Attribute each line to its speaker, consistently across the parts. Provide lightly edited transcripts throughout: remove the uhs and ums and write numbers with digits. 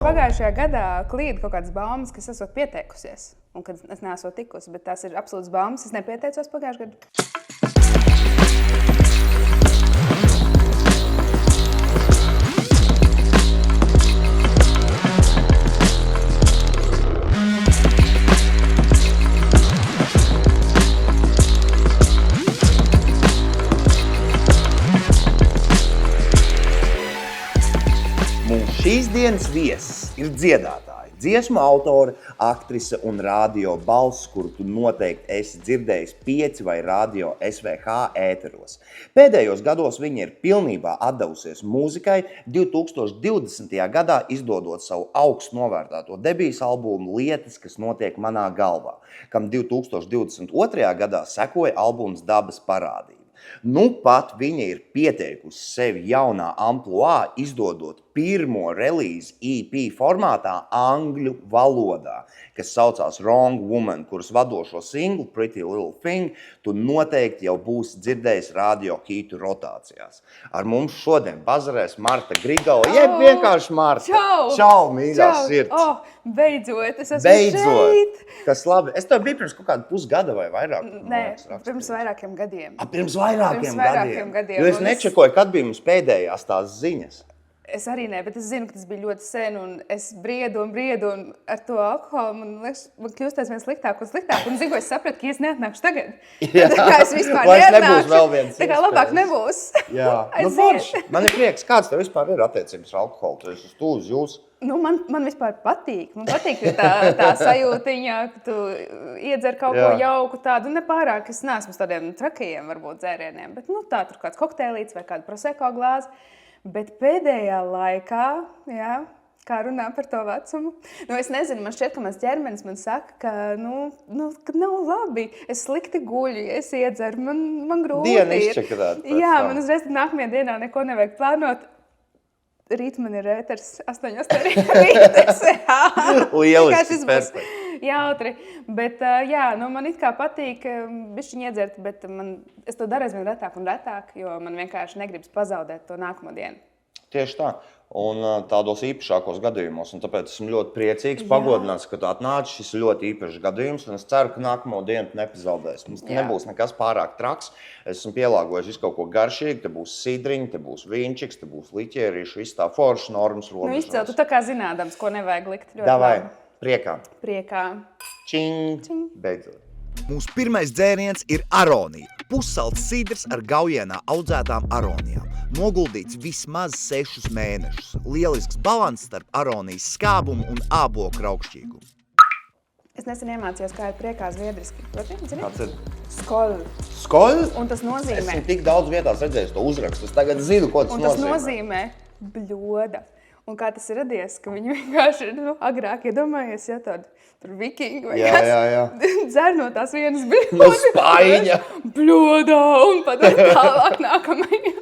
Speaker 1: pagājušajā gadā klīda kaut kādas baumas, ka es esmu pieteikusies. Un kad es neesmu tikusi, bet tās ir absolūtas baumas. Es nepieteicos pagājušajā gadā.
Speaker 2: Šīs dienas viesis ir dziedātāja, dziesmu autore, aktrise un radio balss, kuru tu noteikti esi dzirdējis 5 vai radio SVH ēteros. Pēdējos gados viņa ir pilnībā atdevusies mūzikai, 2020. gadā izdodot savu augstu novērtēto debijas albumu Lietas, kas notiek manā galvā, kam 2022. gadā sekoja albums Dabas parādība. Nu pat viņa ir pieteikusi sevi jaunā amploā, izdodot pirmo relīzi EP formātā angļu valodā, kas saucās Wrong Woman, kuras vadošo singlu Pretty Little Thing tu noteikti jau būsi dzirdējis radio hītu rotācijās. Ar mums šodien bazarēs Marta Grigala, jeb vienkārši Marta. Čau, mīļā sirds.
Speaker 1: Beidzot, es esmu šeit.
Speaker 2: Tas labi. Es tev biju pirms kaut kādu pusgada vai vairāk?
Speaker 1: Nē, pirms vairākiem gadiem.
Speaker 2: Pirms vairākiem gadiem. Jo es nečekoju, kad bija mums pēdējās tās ziņas.
Speaker 1: Es arī ne, bet es zinu, ka tas bija ļoti sen, un es briedu un ar to alkoholu man kļūst aizvien sliktāk un sliktāk. Un zinu, ko es sapratu, ka es neatnākšu tagad.
Speaker 2: Jā.
Speaker 1: Tā kā es vispār
Speaker 2: Vairs nebūs
Speaker 1: neatnākšu.
Speaker 2: vēl viens
Speaker 1: Tā kā labāk nebūs.
Speaker 2: Jā, nu forši. Man ir prieks, kāds tev vispār ir attiecības ar alkoholu? Tu esi uz tu, uz jūs?
Speaker 1: Nu, man vispār patīk. Man patīk tā sajūtiņa, ka tu iedzer kaut ko jauku tādu. Nepārāk, es neesmu uz tādiem trakajiem varbūt dzērieniem, bet tā tur kāds kokteilīts vai kāda proseko glāze. Bet pēdējā laikā, kā runā par to vecumu, es nezinu, man šķiet, ka mans ķermenis man saka, ka nav labi. Es slikti guļu, es iedzeru, man grūti ir.
Speaker 2: Diena izčakarāt.
Speaker 1: Jā, man uzreiz nākamajā dienā neko nevajag plānot. Rīt man ir ēters 8 rītes.
Speaker 2: Lieliski, perfekti.
Speaker 1: Jautri, bet man it kā patīk bišķiņ iedzert, bet es to daru aizvien retāk un retāk, jo man vienkārši negribas pazaudēt to nākamo dienu.
Speaker 2: Tieši tā. Un tādos īpašākos gadījumos, un tāpēc esmu ļoti priecīgs, pagodināts, ka tu atnāci, šis ļoti īpašs gadījums, un es ceru, ka nākamo dienu tu nepazaudēs. Mums nebūs nekas pārāk traks. Es esmu pielāgojis visu kaut ko garšīgu, te būs sidriņi, te būs vīnčiks, te būs liķierīši, viss tā forša normas robežās.
Speaker 1: Izcēl, tu tā kā zinādams, ko nevajag likt.
Speaker 2: Davai, priekā.
Speaker 1: Čiņ.
Speaker 2: Beidzot. Mūsu pirmais dzēriens ir aronija. Pussalds sidrs ar gaujienā audzētām aronijām. Noguldīts vismaz 6 mēnešus. Lielisks balans starp aronijas skābumu un ābolu kraukšķīgumu.
Speaker 1: Es nesen iemācījos, kā ir priekā zviedriski.
Speaker 2: Kāds ir?
Speaker 1: Skoļ.
Speaker 2: Skoļ?
Speaker 1: Un tas nozīmē...
Speaker 2: Esmu tik daudz vietās redzējis to uzrakstu. Es tagad zinu, ko tas nozīmē.
Speaker 1: Un tas nozīmē bļoda. Un kā tas ir radies, ka viņi vienkārši ir agrāk iedomājies, tur vikingi vai dzer no tās vienas bļodas.
Speaker 2: No spaiņa.
Speaker 1: Bļodā un padod tālāk nākamajā.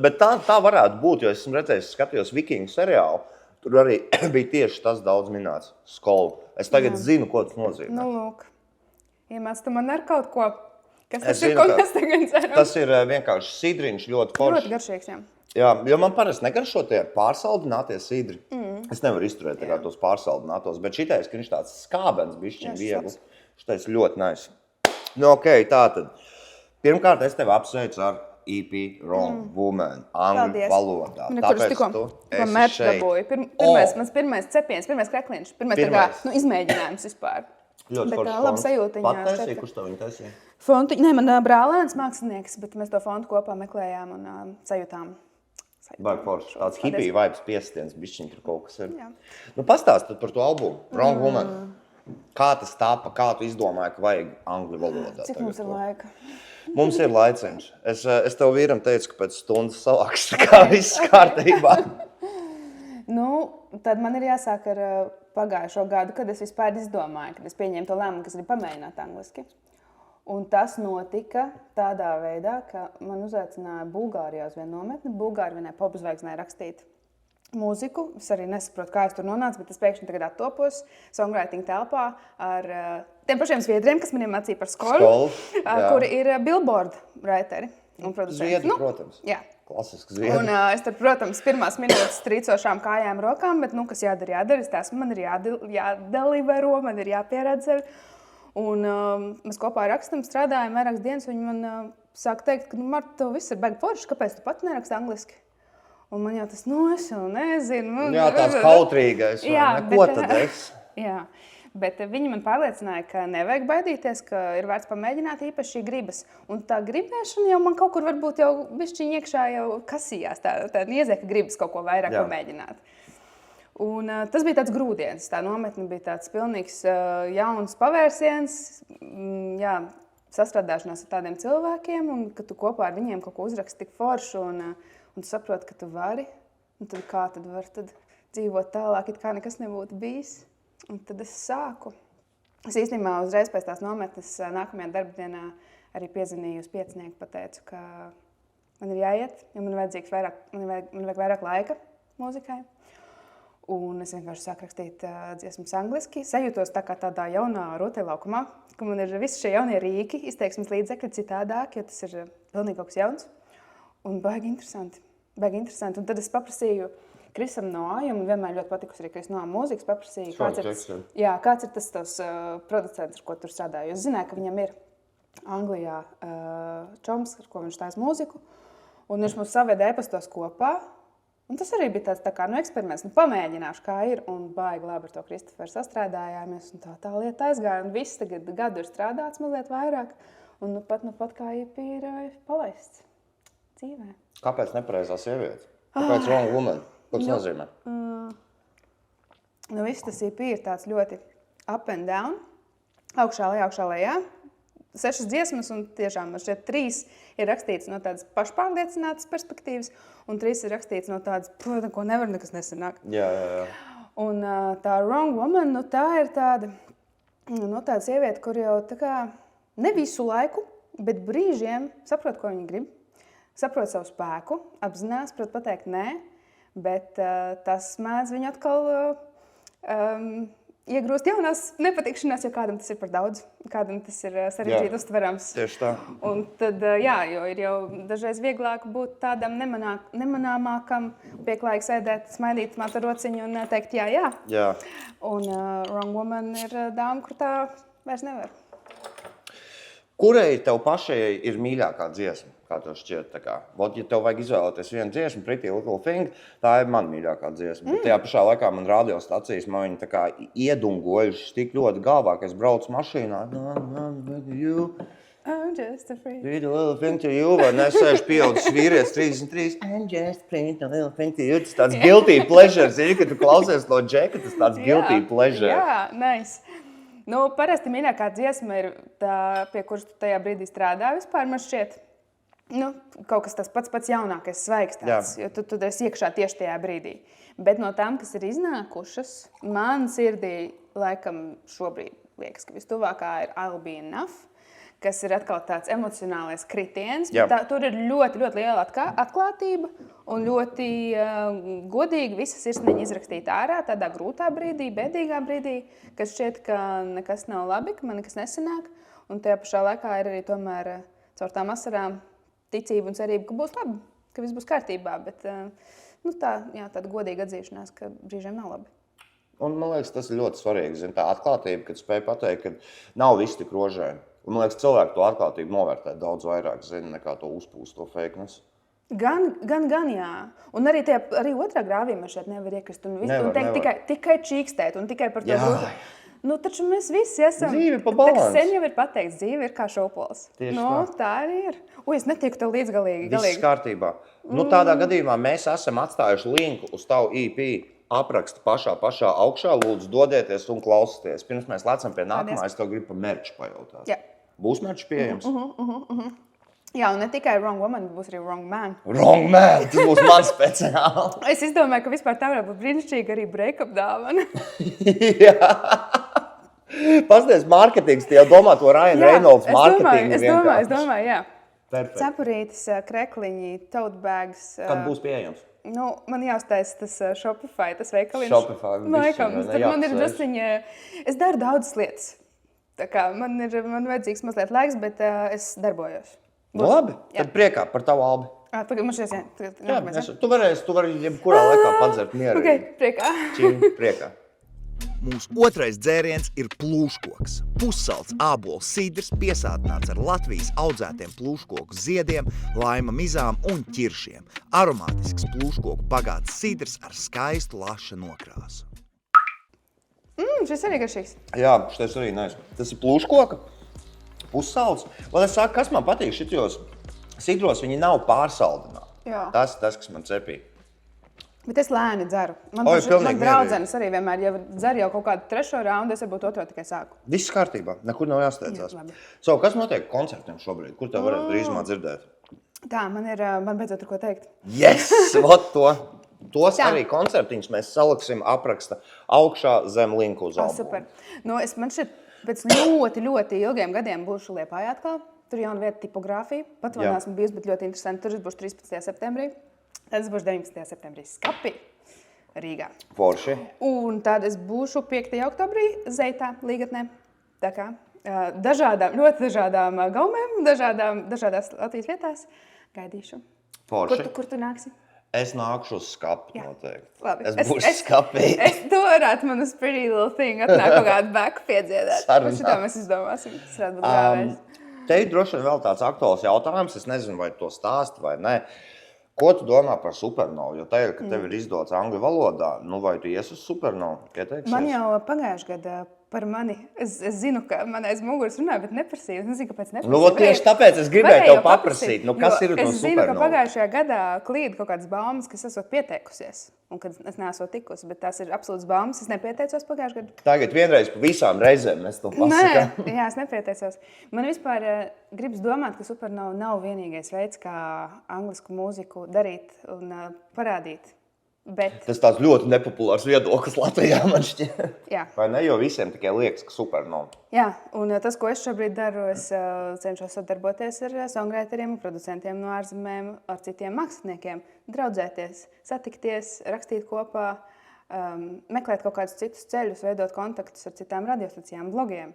Speaker 2: Bet tā varētu būt, jo esmu redzējis, skatījos vikingu seriālu. Tur arī bija tieši tas daudz minēts. Skolu. Es tagad zinu, ko tas nozīmē.
Speaker 1: Nu, lūk. Iemāc tu man ar kaut ko. Kas tas ir, ko mēs tagad dzeram?
Speaker 2: Tas ir vienkārši sidriņš, ļoti foršs.
Speaker 1: Ļoti garšīgs, jā.
Speaker 2: Jā, jo man parasti negaršo tie pārsaldinātie sidri. Es nevaru izturēt tos pārsaldinātos, bet šitais, ka viņš tāds skābens bišķiņ viegli. Šitais ļoti nice. Nu, tātad. Pirmkārt, es tevi apsveicu ar EP Wrong Woman angļu valodā.
Speaker 1: Tāpēc tu esi šeit. Mans pirmais cepiens, pirmais krekliņš, pirmais izmēģinājums vispār.
Speaker 2: Ļoti forši
Speaker 1: laba sajūtiņa.
Speaker 2: Pat taisīja, kurš to viņa taisīja?
Speaker 1: Nē, man brālēns mākslinieks, bet mēs to fontu kopā meklējām un sajūtām.
Speaker 2: Baigi forši. Tāds hippie vibes piestiens, bišķiņ tur kaut kas ir. Nu, pastāst par to albumu, Wrong Woman. Kā tas tāpa, kā tu izdomāji, ka vajag angļu valodā?
Speaker 1: Cik mums ir laika?
Speaker 2: Mums ir laiciņš. Es tev vīram teicu, ka pēc stundas salāks, kā viss kārtībā.
Speaker 1: Tad man ir jāsāk ar pagājušo gadu, kad es vispār izdomāju, kad es pieņēmu to lēmumu, kas ir pamēģināt angliski. Un tas notika tādā veidā, ka man uzaicināja Bulgārijā uz vienu nometni. Bulgāri vienai popzvaigznei rakstīt mūziku. Es arī nesaprotu, kā es tur nonācu, bet es pēkšņi tagad attopos songwriting telpā ar tiem pašiem zviedriem, kas man iemācīja par skolu, kuri ir Billboard raiteri.
Speaker 2: Zviedri, protams.
Speaker 1: Jā.
Speaker 2: Klasisks zviedri.
Speaker 1: Un es tur, protams, pirmās minūtes trīcošām kājām rokām, bet, kas jādara, man ir jādelivero, man ir jāpierāda sevi. Un mēs kopā rakstam, strādājam vairākas dienas, viņi man sāk teikt, ka, Marta, tev viss ir baigi forši, kāpēc tu pat neraksti angliski? Un man jau tas, es jau nezinu.
Speaker 2: Jā, tāds kautrīgais, ko tad es?
Speaker 1: Jā. Bet viņi man pārliecināja, ka nevajag baidīties, ka ir vērts pamēģināt īpaši gribas. Un tā gribēšana jau man kaut kur varbūt jau bišķiņ iekšā jau kasījās. Tā iezēja, ka gribas kaut ko vairāk pamēģināt. Un tas bija tāds grūdienis. Tā nometne bija tāds pilnīgs jauns pavērsiens. Jā, sastrādāšanās ar tādiem cilvēkiem, un ka tu kopā ar viņiem kaut ko uzraksti tik foršu, un tu saproti, ka tu vari. Un tad kā tad var dzīvot tālāk, it kā nekas nebūtu bijis. Un tad es sāku. Es īstenībā uzreiz pēc tās nometnes nākamajā darbdienā arī piezvanīju uz piecinieku, pateicu, ka man ir jāiet, jo man vajag vairāk laika mūzikai. Un es vienkārši sāku rakstīt dziesmas angliski. Sajūtos tā kā tādā jaunā rotaļlaukumā, ka man ir visi šie jaunie rīki, izteiksmes līdzekļi citādāk, jo tas ir pilnīgi kaut kas jauns. Un baigi interesanti. Un tad es paprasīju Krisam Noā, jo man vienmēr ļoti patikusi arī Kris Noā mūzikas, paprasīju, kāds ir tas tavs producents, ar ko tur strādāju. Es zināju, ka viņam ir Anglijā čoms, ar ko viņš stājas mūziku, un viņš mums saveda e-pastos kopā. Un tas arī bija tāds tā kā eksperiments, pamēģināšu, kā ir, un baigi labi ar to Kristoferu sastrādājāmies, un tā lieta aizgāja, un viss tagad gadu ir strādāts mazliet vairāk, un pat kā EP ir palaists dzīvē.
Speaker 2: Kāpēc nepareizā sieviete? Kāpēc wrong woman? Ko tas nozīmē?
Speaker 1: Viss tas EP ir tāds ļoti up and down, augšā lejā. 6 dziesmas, un tiešām šeit 3 ir rakstīts no tādas pašpārliecinātas perspektīvas, un 3 ir rakstīts no tādas, ko nevar nekas nesanāk.
Speaker 2: Jā.
Speaker 1: Un tā wrong woman, tā ir tāda sieviete, kur jau tā kā ne visu laiku, bet brīžiem saprot, ko viņa grib, saprot savu spēku, apzinās, prot pateikt nē, bet tas mēdz viņu atkal iegrūst jaunās nepatikšanās, jo kādam tas ir par daudz, kādam tas ir sarežģīti uztverams.
Speaker 2: Tieši tā.
Speaker 1: Un tad, jo ir jau dažreiz vieglāk būt tādam nemanāmākam, pieklājīgi sēdēt, smaidīt, māt ar rociņu un teikt jā. Un wrong woman ir dāma, kur tā vairs nevar.
Speaker 2: Kurai tev pašai ir mīļākā dziesma? Kā tev šķiet? Ja tev vajag izvēlēties vienu dziesmu, Pretty Little Thing, tā ir man mīļākā dziesma. Bet tajā pašā laikā man radiostacijas man viņa iedungojušas tik ļoti galvā, ka es braucu mašīnā.
Speaker 1: I'm just a freak.
Speaker 2: Pretty little thing to you, vai nesēž pieaudzis vīrietis 33. I'm just pretty little thing to you. Tas tāds guilty pleasure, kad tu klausies no Džeka, tas tāds guilty pleasure.
Speaker 1: Jā, nice. Parasti mīļākā dziesma ir tā, pie kuras tu tajā brīdī strādā vispār, man šķiet. Kaut kas tas pats jaunākais, svaigs tāds, jo tu esi iekšā tieši tajā brīdī. Bet no tām, kas ir iznākušas, man sirdī laikam šobrīd liekas, ka vistuvākā ir I'll Be Enough, kas ir atkal tāds emocionālais kritiens. Tur ir ļoti, ļoti liela atklātība un ļoti godīgi visa sirsniņa izrakstīt ārā tādā grūtā brīdī, bēdīgā brīdī, kas šķiet, ka nekas nav labi, ka man nekas nesanāk. Un tajā pašā laikā ir arī tomēr caur tām asarām ticība un cerība, ka būs labi, ka viss būs kārtībā. Bet tāda godīga atzīšanās, ka brīžiem nav labi.
Speaker 2: Un man liekas, tas ir ļoti svarīgi. Tā atklātība, kad spēj pateikt, ka nav viss tik rožaini. Un man liekas, cilvēki to atklātību novērtē daudz vairāk, nekā to uzpūsto fakeness.
Speaker 1: Gan, jā. Un arī otrā grāvī man šeit nevar iekrist un teikt tikai čīkstēt un tikai par to grūti. Taču mēs visi esam.
Speaker 2: Dzīve pa balansu.
Speaker 1: Sen jau ir pateikts, dzīve ir kā šaupols. Tā arī ir. Es netieku tev līdzgalīgi.
Speaker 2: Viss kārtībā. Tādā gadījumā mēs esam atstājuši linku uz tavu EP aprakstu pašā augšā. Lūdzu, dodieties un klausieties. Pirms mēs lecam pie nākamā, es tev gribu par merču pajautāt.
Speaker 1: Jā.
Speaker 2: Būs merču pieejams?
Speaker 1: Jā, un ne tikai wrong woman, būs arī wrong man.
Speaker 2: Wrong man! Tas būs man speciāli.
Speaker 1: Es izdomāju, ka vispār tā varētu būt brīnišķīga arī break-up dāvana.
Speaker 2: Jā. Pasties mārketings, tie jau domā to Ryan Reynolds mārketingu vienkārši.
Speaker 1: Es domāju, jā.
Speaker 2: Perfekt.
Speaker 1: Cepurītis, krekliņi, tote bags.
Speaker 2: Kad būs pieejams?
Speaker 1: Man jāuztais tas Shopify, tas veikaliņš.
Speaker 2: Shopify.
Speaker 1: Man ir drusciņi, es daru daudzas lietas. Tā kā man vajadzīgs mazliet laiks, bet es darbojos.
Speaker 2: Labi, tad priekā par tavu albu.
Speaker 1: Tagad man šies,
Speaker 2: Tu vari jebkurā laikā padzert mierīgi.
Speaker 1: Ok, priekā.
Speaker 2: Priekā. Mūsu otrais dzēriens ir plūškoks. Pussalds ābols sidrs piesātināts ar Latvijas audzētiem plūškoku ziediem, laima mizām un ķiršiem. Aromātisks plūškoku bagāts sidrs ar skaistu laša nokrāsu.
Speaker 1: Šis arī garšīgs.
Speaker 2: Jā, šitais arī nice. Tas ir plūškoka, pussalds. Lai es saku, kas man patīk šitos sidros, viņi nav pārsaldināti.
Speaker 1: Jā.
Speaker 2: Tas, kas man cepī.
Speaker 1: Bet es lēni dzeru. Man draudzenes arī vienmēr, ja dzer jau kaut kādu 3. raundu, es varbūt 2. tikai sāku.
Speaker 2: Viss kārtībā, nekur nav jāsteidzās. Kas notiek koncertiem šobrīd? Kur tev varētu drīzumā dzirdēt?
Speaker 1: Tā, man beidzot ir ko teikt.
Speaker 2: Yes! Vot to! Tos tā. Arī koncertiņus mēs saliksim apraksta augšā zem linku uz albumu.
Speaker 1: Super. Man šeit pēc ļoti, ļoti ilgiem gadiem būšu Liepājā atkal. Tur jauna vieta tipogrāfija. Pat vēl neesmu bijusi, bet ļoti interesanti. Tur es būšu 13. septembrī. Tad es būšu 19. septembrī Skapī, Rīgā.
Speaker 2: Forši.
Speaker 1: Un tad es būšu 5. oktobrī Zeitā, Līgatnē. Tā kā ļoti dažādām gaumēm, dažādās Latvijas vietās. Gaidīšu.
Speaker 2: Forši.
Speaker 1: Kur tu nāksi?
Speaker 2: Es nākšu uz Skapi noteikti.
Speaker 1: Labi.
Speaker 2: Es būšu Skapī.
Speaker 1: Tu varētu man uz Pretty Little Thing atnāk kaut kādu beku piedziedāt. Par šitā mēs izdomāsim. Tas varētu būt grāvējs.
Speaker 2: Te ir droši vien vēl tāds aktuāls jautājums. Es nezinu, vai to stāst vai ne. Ko tu domā par Supernovu? Jo tev, ka tev ir izdots angļu valodā, vai tu ies uz Supernovu? Pieteiksies?
Speaker 1: Man jau pagājuši gadu par mani, es zinu, ka man aiz muguras runāja, bet neprasīju. Es nezinu, kāpēc neprasīju.
Speaker 2: Tieši tāpēc es gribēju tev paprasīt. Kas ir uz Supernovu?
Speaker 1: Es zinu, ka pagājušajā gadā klīd kaut kādas baumas, ka es esmu pieteikusies. Un kad es neesmu tikusi, bet tās ir absolūtas baumas. Es nepieteicos pagājušajā gadā.
Speaker 2: Tagad vienreiz pa visām reizēm mēs to pasakām.
Speaker 1: Jā, es nepieteicos. Man vispār gribas domāt, ka Supernova nav vienīgais veids, kā anglisku mūziku darīt un parādīt. Bet... Tas
Speaker 2: tāds ļoti nepopulārs viedoklis Latvijā, man šķiet.
Speaker 1: Jā.
Speaker 2: Vai ne, jo visiem tikai liekas, ka Supernova.
Speaker 1: Jā, un tas, ko es šobrīd daru, es cenšos sadarboties ar songwriteriem un producentiem no ārzemēm, ar citiem māksliniekiem, draudzēties, satikties, rakstīt kopā, meklēt kaut kādus citus ceļus, veidot kontaktus ar citām radiostacijām, blogiem.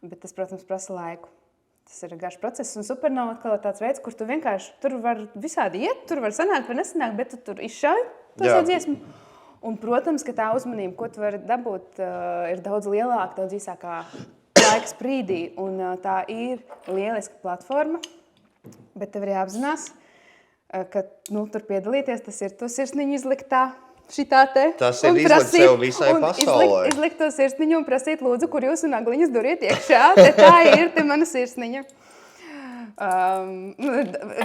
Speaker 1: Bet tas, protams, prasa laiku. Tas ir garš process, un Supernova atkal ir tāds veids, kur tu vienkārši tur var visādi iet, tur var sanākt vai nesanākt, bet tu tur izšauj. To savu dziesmu. Un, protams, ka tā uzmanība, ko tu vari dabūt, ir daudz lielāka, daudz īsākā laika sprīdī. Un tā ir lieliska platforma, bet tev ir jāapzinās, ka tur piedalīties, tas ir to sirsniņu izlikt tā, šitā te.
Speaker 2: Tas ir izlikt sev visai pasaulē.
Speaker 1: Izlikt to sirsniņu un prasīt, lūdzu, kur jūs un agliņas duriet iekšā. Tā ir, te mana sirsniņa.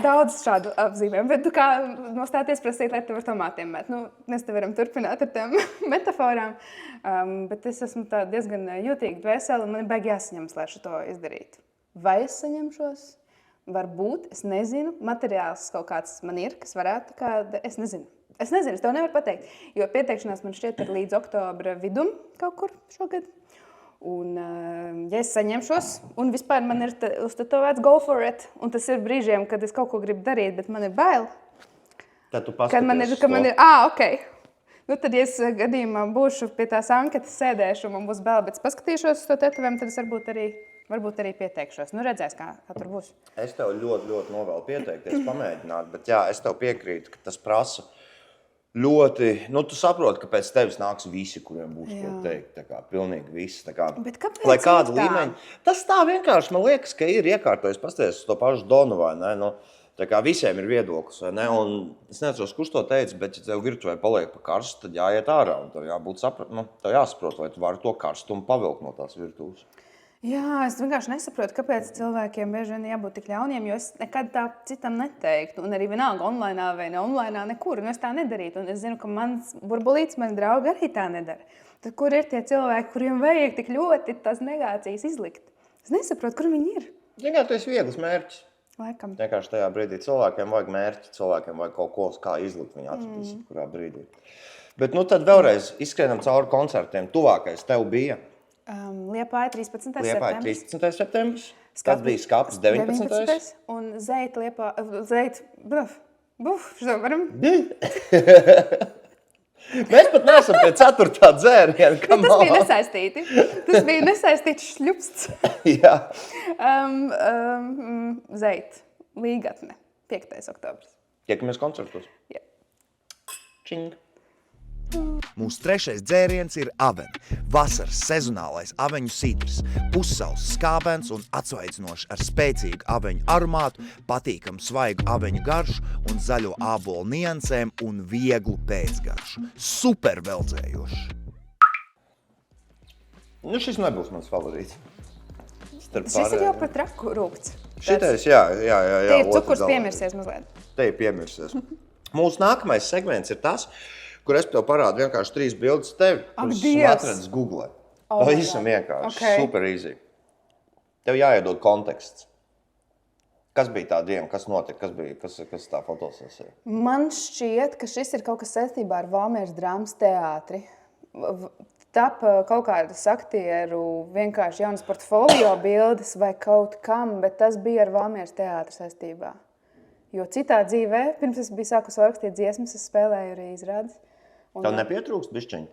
Speaker 1: Daudz šādu apzīmēm, bet tu kā nostāties prasīt, lai tev ar tomātiem met. Mēs te varam turpināt ar tām metaforām, bet es esmu tā diezgan jūtīga dvēseli un man ir baigi jāsaņems, lai šo to izdarītu. Vai es saņemšos? Varbūt, es nezinu. Materiāls kaut kāds man ir, kas varētu, es nezinu. Es tev nevaru pateikt, jo pieteikšanās man šķiet ir līdz oktobra vidum kaut kur šogad. Un, ja es saņemšos, un vispār man ir uztetovēts go for it, un tas ir brīžiem, kad es kaut ko gribu darīt, bet man ir bail.
Speaker 2: Tad tu paskaties
Speaker 1: kad man ir, ok. Tad, ja es gadījumā būšu pie tās anketas sēdēšu, un man būs bail, bet paskatīšos to tetovējumu, tad es varbūt arī pieteikšos. Redzēs, kā tur būs.
Speaker 2: Es tev ļoti novēlu pieteikties, pamēģināt, bet jā, es tev piekrītu, ka tas prasa ļoti, tu saproti, ka pēc tevis nāks visi, kuriem būs ko teikt, tā kā pilnīgi visi, tā kā,
Speaker 1: bet kāpēc
Speaker 2: lai kādu līmeņu. Tas tā vienkārši, man liekas, ka ir iekārtojis, pasties uz to pašu Donu, vai ne, tā kā visiem ir viedoklis, vai ne, un es neatceros, kurš to teica, bet ja tev virtuvē paliek pa karstu, tad jāiet ārā, un tev jābūt tev jāsaprot, vai tu vari to karstumu pavilkt no tās virtuves.
Speaker 1: Jā, es vienkārši nesaprotu, kāpēc cilvēkiem bieži vien jābūt tik ļauniem, jo es nekad tā citam neteiktu. Un arī vienalga online vai ne online nekur, es tā nedarītu. Un es zinu, ka mans burbulītis, mani draugi arī tā nedara. Tad kur ir tie cilvēki, kuriem vajag tik ļoti tās negācijas izlikt? Es nesaprotu, kur viņi ir.
Speaker 2: Vienkārši tas ir viegls mērķis.
Speaker 1: Laikam.
Speaker 2: Vienkārši tajā brīdī cilvēkiem vajag mērķi, cilvēkiem vajag kaut ko, kā izlikt viņu atradīs, kurā brīdī. Bet tad vēlreiz izskrienam cauri koncertiem. Tuvākais tev bija?
Speaker 1: Liepāja 13. septembris.
Speaker 2: Liepāja 13. septembris. Tad bija Skapis 19.
Speaker 1: Un Zeita Liepāja. Šo varam?
Speaker 2: Mēs pat neesam pie 4. dzēriena.
Speaker 1: Tas bija nesaistīti. Tas bija nesaistīts šļupsts.
Speaker 2: Jā.
Speaker 1: Zeita. Līgatne. 5. oktobris.
Speaker 2: Tiekamies koncertos.
Speaker 1: Jā.
Speaker 2: Čing.
Speaker 3: Mūsu trešais dzēriens ir aven. Vasaras sezonālais aveņu sidrs. Pussauss skābens un atsvaidzinošs ar spēcīgu aveņu aromātu, patīkamu svaigu aveņu garšu un zaļo ābolu niansēm un vieglu pēcgaršu. Super veldzējošs!
Speaker 2: Nu, šis nebūs mans favorīts.
Speaker 1: Šis ir jau par traku rūkts.
Speaker 2: Šitais, jā.
Speaker 1: Te ir cukurs piemirsies mazliet.
Speaker 2: Te ir piemirsies. Mūsu nākamais segments ir tas, kur es tev parādu vienkārši 3 bildes tevi, kuras atradis Google. Pavisam vienkārši, super easy. Tev jāiedod konteksts. Kas bija tā diena, kas notika, kas tā fotosesija?
Speaker 1: Man šķiet, ka šis ir kaut kas saistībā ar Valmieras drāmas teātri. Tap kaut kādas aktieru vienkārši jaunas portfolio bildes vai kaut kam, bet tas bija ar Valmieras teātri saistībā. Jo citā dzīvē, pirms es biju sākus rakstīt dziesmas, es spēlēju arī izrādes.
Speaker 2: Tev nepietrūkst bišķiņi?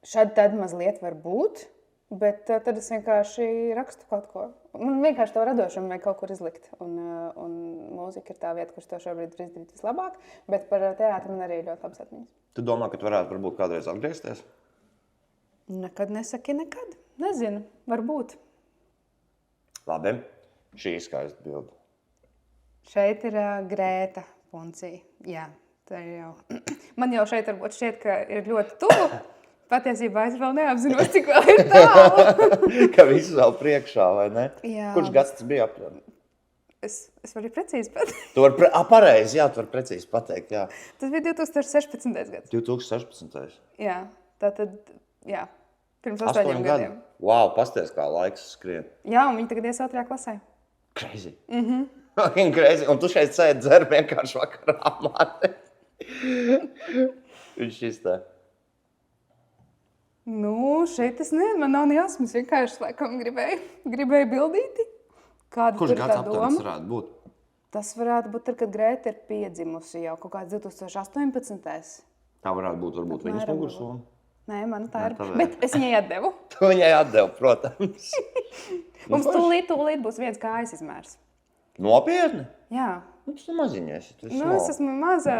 Speaker 1: Šādi tad mazliet var būt, bet tad es vienkārši rakstu kaut ko. Man vienkārši to radošumu vajag kaut kur izlikt. Un mūzika ir tā vieta, kurš to šobrīd var izdarīt vislabāk, bet par teātri man arī ļoti labs atmiņas.
Speaker 2: Tu domā, ka tu varētu varbūt kādreiz atgriezties?
Speaker 1: Nekad nesaki nekad. Nezinu, varbūt.
Speaker 2: Labi, šī ir skaista bilde.
Speaker 1: Šeit ir Grēta Puncija. Jā, tā ir jau. Man jau šeit varbūt šķiet, ka ir ļoti tuvu. Patiesībā es vēl neapzinos, cik vēl ir tālu.
Speaker 2: Ka viss vēl priekšā, vai ne?
Speaker 1: Jā.
Speaker 2: Kurš gads tas bija apmēram?
Speaker 1: Es varu pateikt pateikt.
Speaker 2: Tu vari pareizi, jā, tu vari precīzi pateikt, jā.
Speaker 1: Tas bija 2016. gads.
Speaker 2: 2016.
Speaker 1: Jā, tātad, jā, pirms 8 gadiem.
Speaker 2: Wow, pasties, kā laiks skrien.
Speaker 1: Jā, un viņi tagad ies 2. klasē.
Speaker 2: Crazy. Crazy. Un tu šeit sēdi dzer vienkārši vakarā mani. Viņš šis tā.
Speaker 1: Nu, šeit es nezinu, man nav nejausmas. Vienkārši laikam gribēju bildīti. Kāda
Speaker 2: Kurš
Speaker 1: tur
Speaker 2: gads
Speaker 1: tā
Speaker 2: aptuvens
Speaker 1: doma?
Speaker 2: varētu būt?
Speaker 1: Tas varētu būt tad, kad Grēta ir piedzimusi jau kaut kāds 2018.
Speaker 2: Tā varētu būt varbūt viņas
Speaker 1: Apmēram
Speaker 2: mugursoma.
Speaker 1: Nē, man tā ir.
Speaker 2: tā vēl.
Speaker 1: Bet es viņai atdevu.
Speaker 2: Tu viņai atdevi, protams.
Speaker 1: Mums tūlīt būs viens kājas izmērs.
Speaker 2: Nopietni?
Speaker 1: Jā.
Speaker 2: Nu, tu maziņies.
Speaker 1: Nu, es esmu maza,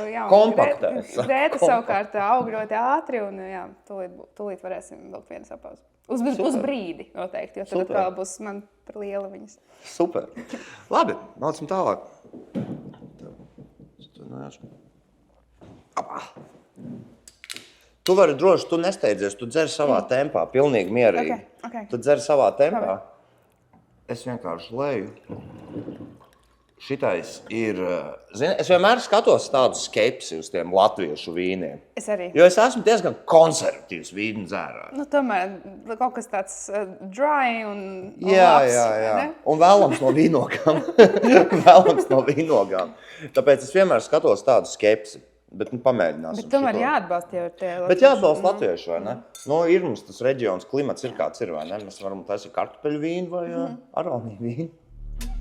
Speaker 1: jā.
Speaker 2: Kompaktēs.
Speaker 1: Grēta savukārt aug ļoti ātri un jā, tūlīt varēsim vilkt vienu sapauzi. Uz brīdi noteikti, jo tad
Speaker 2: Super.
Speaker 1: atkal būs man par liela viņas.
Speaker 2: Super. Labi, nācam tālāk. Tu vari droši, tu nesteidzies, tu dzer savā tempā, pilnīgi mierīgi.
Speaker 1: Ok.
Speaker 2: Tu dzer savā tempā. Es vienkārši leju. Šitais ir, zini, es vienmēr skatos tādu skepsi uz tiem latviešu vīniem.
Speaker 1: Es arī.
Speaker 2: Jo es esmu diezgan konservatīvs vīnu dzērājs.
Speaker 1: Nu, tomēr kaut kas tāds dry un
Speaker 2: Jā.
Speaker 1: labs.
Speaker 2: Un vēlams no vīnogām. Tāpēc es vienmēr skatos tādu skepsi. Bet pamēģināsim.
Speaker 1: Bet tomēr jāatbalsta jau tie latvieši.
Speaker 2: Bet jāatbalsta latvieši, vai ne? Nu, ir mums tas reģions, klimats ir kāds ir, vai ne? Mēs varam taisīt kartupeļu vīnu vai aroniju vīnu.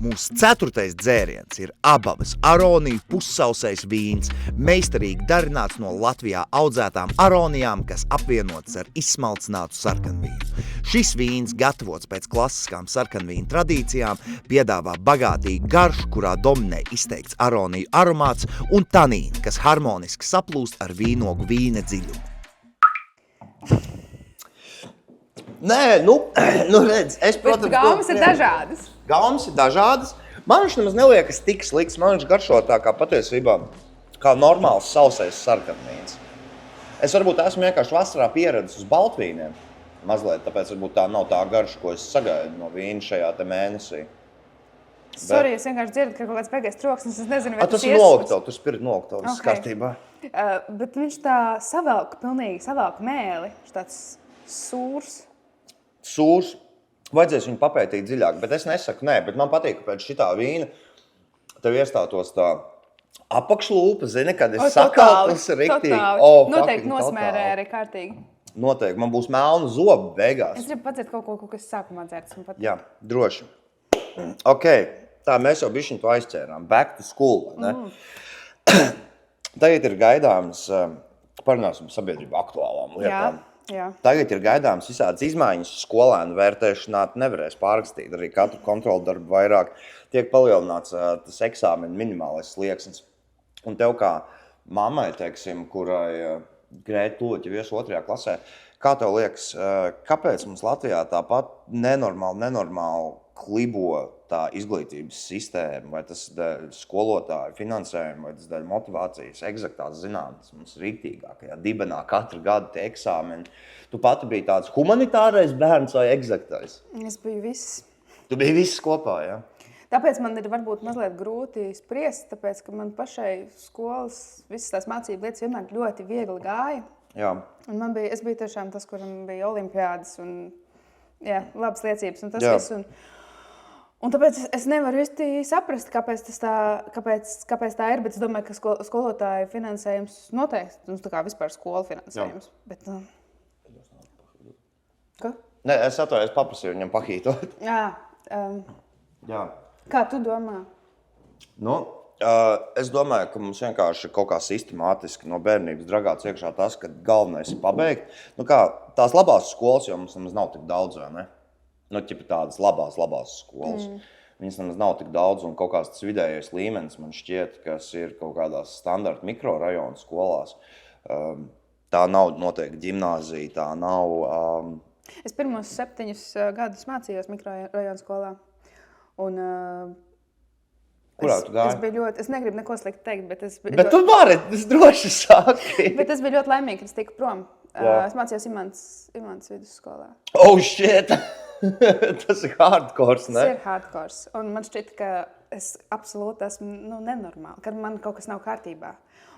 Speaker 3: Mūsu 4. dzēriens ir abavas aroniju pussausais vīns, meistarīgi darināts no Latvijā audzētām aronijām, kas apvienotas ar izsmalcinātu sarkanvīnu. Šis vīns, gatavots pēc klasiskām sarkanvīnu tradīcijām, piedāvā bagātīgu garšu, kurā dominē izteikts aroniju aromāts un tanīni, kas harmoniski saplūst ar vīnogu vīna dziļumu.
Speaker 2: Nē, nu redz, es, protams...
Speaker 1: Bet gaumas ir dažādas.
Speaker 2: Gaumas ir dažādas. Man viņš nemaz neliekas tik slikts. Man viņš garšo tā kā patiesībā kā normāls sausais sarkanvīns. Es varbūt esmu vienkārši vasarā pieredzis uz baltvīniem. Mazliet, tāpēc varbūt tā nav tā garša, ko es sagaidu no vīna šajā te mēnesī.
Speaker 1: Sorry, es vienkārši dzirdu, ka kaut kāds pēkais troksnis. Es nezinu, vai
Speaker 2: Tas ir noliktavs, tu spirit noliktavs, viss kārtībā.
Speaker 1: Bet viņš tā pilnīgi savelk mēli. Viņš tāds sūrs.
Speaker 2: Sūrs. Vajadzēs viņu papētīt dziļāk, bet es nesaku nē, bet man patīk, ka pēc šitā vīna tev iestātos tā apakšlūpa, zini, kad es sakaltus riktīgi.
Speaker 1: Noteikti nosmērē arī kārtīgi.
Speaker 2: Noteikti, man būs melna zoba beigās.
Speaker 1: Es gribu padzert kaut ko, kas sākumā dzērts.
Speaker 2: Jā, droši. Ok, tā mēs jau bišķiņ to aizķērām. Back to school, vai ne? Tagad ir gaidāms, parunāsim sabiedrību aktuālām lietām.
Speaker 1: Jā.
Speaker 2: Tagad ir gaidāms visādas izmaiņas skolēnu vērtēšanā, nevarēs pārrakstīt arī katru kontrolu darbu vairāk. Tiek palielināts tas eksāmena minimālais slieksnis. Un tev kā mammai, teiksim, kurai Grēta tūlīt jau ies 2. klasē, kā tev liekas, kāpēc mums Latvijā tāpat nenormāli klibo tā izglītības sistēma, vai tas dēļ skolotāju finansējumu, vai tas dēļ motivācijas, eksaktās zinātnes, mums rīktīgākajā dibenā katru gadu tie eksāmeni. Tu pati biji tāds humanitārais bērns vai eksaktais?
Speaker 1: Es biju viss.
Speaker 2: Tu biji viss kopā, jā?
Speaker 1: Tāpēc man ir varbūt mazliet grūti spriest, tāpēc, ka man pašai skolas visas tās mācību lietas vienmēr ļoti viegli gāja.
Speaker 2: Jā.
Speaker 1: Un es biju tiešām tas, kuram bija olimpiādas un labas liecības un tas viss. Un tāpēc es nevaru īsti saprast, kāpēc tā ir, bet es domāju, ka skolotāju finansējums noteikti, tā kā vispār skolu finansējums. Bet, Ko?
Speaker 2: Nē, es paprasīju viņam pahītot. Jā.
Speaker 1: Kā tu domā?
Speaker 2: Es domāju, ka mums vienkārši kaut kā sistemātiski no bērnības dragāts iekšā tas, ka galvenais ir pabeigt. Tās labās skolas jau mums nemaz nav tik daudz, vai ne? Tādas labās skolas. Viņas nemaz nav tik daudz, un kaut kāds tas vidējais līmenis man šķiet, kas ir kaut kādās standarta mikrorajonu skolās. Tā nav noteikti ģimnāzija, tā nav...
Speaker 1: Es pirmos 7 gadus mācījos mikrorajonu skolā. Un,
Speaker 2: kurā tu gāji?
Speaker 1: Es negribu neko slikti teikt, bet
Speaker 2: Bet tu vari, es droši sāki.
Speaker 1: Bet es biju ļoti laimīga, ka es tiku prom. Es mācījos Imants vidusskolā.
Speaker 2: Oh, shit! Tas ir hardcore, ne?
Speaker 1: Tas ir hardcore. Un man šķiet, ka es absolūti esmu nenormāli, ka man kaut kas nav kārtībā.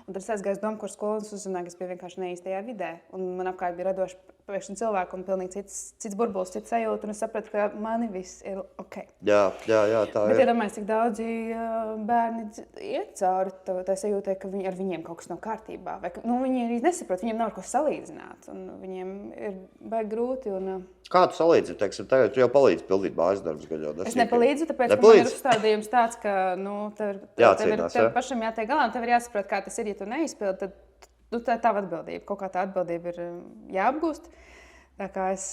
Speaker 1: Un tad es aizgāju uz Domkurs skolu un uzzināju, ka es biju vienkārši neīstajā vidē. Un man apkārt bija radoši pēkšņi cilvēki un pilnīgi cits burbulis, cits sajūta. Un es sapratu, ka mani viss ir ok.
Speaker 2: Jā, tā ir.
Speaker 1: Bet iedomājies, cik daudzi bērni iet cauri tā sajūtai, ka ar viņiem kaut kas nav kārtībā. Vai, viņi arī nesaprot, viņiem nav ko salīdzināt. Un viņiem ir baigi grūti.
Speaker 2: Kā tu salīdzi? Tagad tu jau palīdzi pildīt bājas darbus.
Speaker 1: Es nepalīdzu, tāpēc, ka man ir uzstādījums tāds, ka tev pašam jātiek galā un tev ir jāsaprot, kā tas ir, ja tu neizpildi, tad tā ir tava atbildība. Kaut kā tā atbildība ir jāapgūst. Tā kā es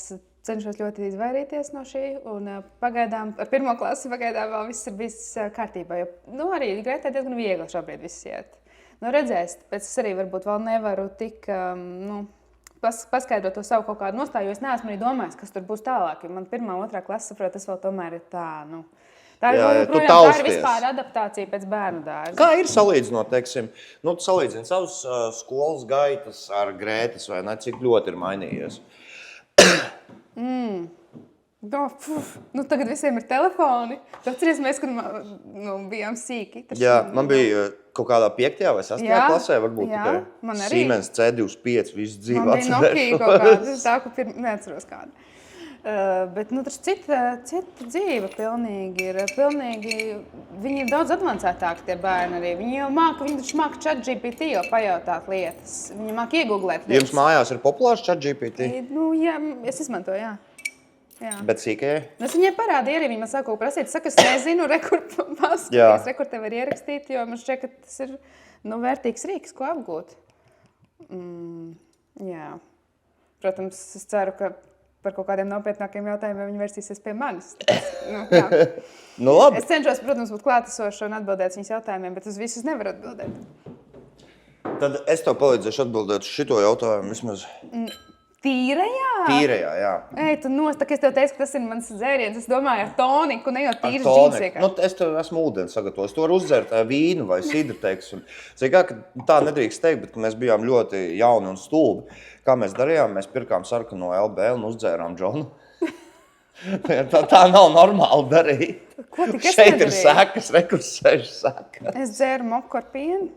Speaker 1: cenšos ļoti izvairīties no šī. Un pagaidām, ar 1. klasi pagaidām vēl viss ir bijis kārtībā. Jo, arī Grētai diezgan viegli šobrīd viss iet. Redzēs, tāpēc es arī varbūt vēl nevaru tik... paskaidrot to savu kaut kādu nostāju, jo es neesmu arī domājis, kas tur būs tālāk. Jo man 1. un 2. klasa, saprot, tas vēl tomēr ir tā, tā ir vispār adaptācija pēc bērnu dārza.
Speaker 2: Kā ir salīdzinot, teiksim, tu salīdzini savus skolas gaitas ar Grētas, vai ne, cik ļoti ir mainījies?
Speaker 1: Tagad visiem ir telefoni. Atceries, mēs, kad bijām sīki.
Speaker 2: Man bija kaut kādā 5. vai 6. klasē, varbūt tikai Siemens C25 visu dzīvi atcerēšu.
Speaker 1: Man bija Nokia kaut kāda, tā, ka neatceros kādu. Bet tas cita dzīve pilnīgi ir. Viņi ir daudz advancētāki tie bērni arī. Viņi jau māka ChatGPT jau pajautāt lietas. Viņi māka iegooglēt lietas.
Speaker 2: Jums mājās ir populārs ChatGPT?
Speaker 1: Jā, es izmantoju, jā.
Speaker 2: Bet sīkajai?
Speaker 1: Es viņai parādīju arī, viņa man saka, ko prasīt. Saka, es nezinu, rekur tev var ierakstīt, jo man šķiet, ka tas ir vērtīgs rīks, ko apgūt. Jā. Protams, es ceru, ka par kaut kādiem nopietnākiem jautājumiem viņi vērsīsies pie manis.
Speaker 2: Labi.
Speaker 1: Es cenšos, protams, būt klātesoša un atbildēt viņas jautājumiem, bet uz visus nevaru atbildēt.
Speaker 2: Tad es tev palīdzēšu atbildēt uz šito jautājumu vismaz.
Speaker 1: Tīrajā?
Speaker 2: Tīrajā, jā.
Speaker 1: Tā kā es tev teicu, ka tas ir mans dzēriens, es domāju ar toniku, ne jau tīras džins vienkārši.
Speaker 2: Es tev esmu ūdeni sagatavojis. Tu vari uzdzert vīnu vai sidru, teiksim. Ka tā nedrīkst teikt, bet mēs bijām ļoti jauni un stulbi. Kā mēs darījām? Mēs pirkām sarkano LB un uzdzērām Džonu. Tā nav normāli darīt.
Speaker 1: Ko tik es
Speaker 2: Šeit ir sekas, rekurs sēž seka.
Speaker 1: Es dzēru moku ar pienu.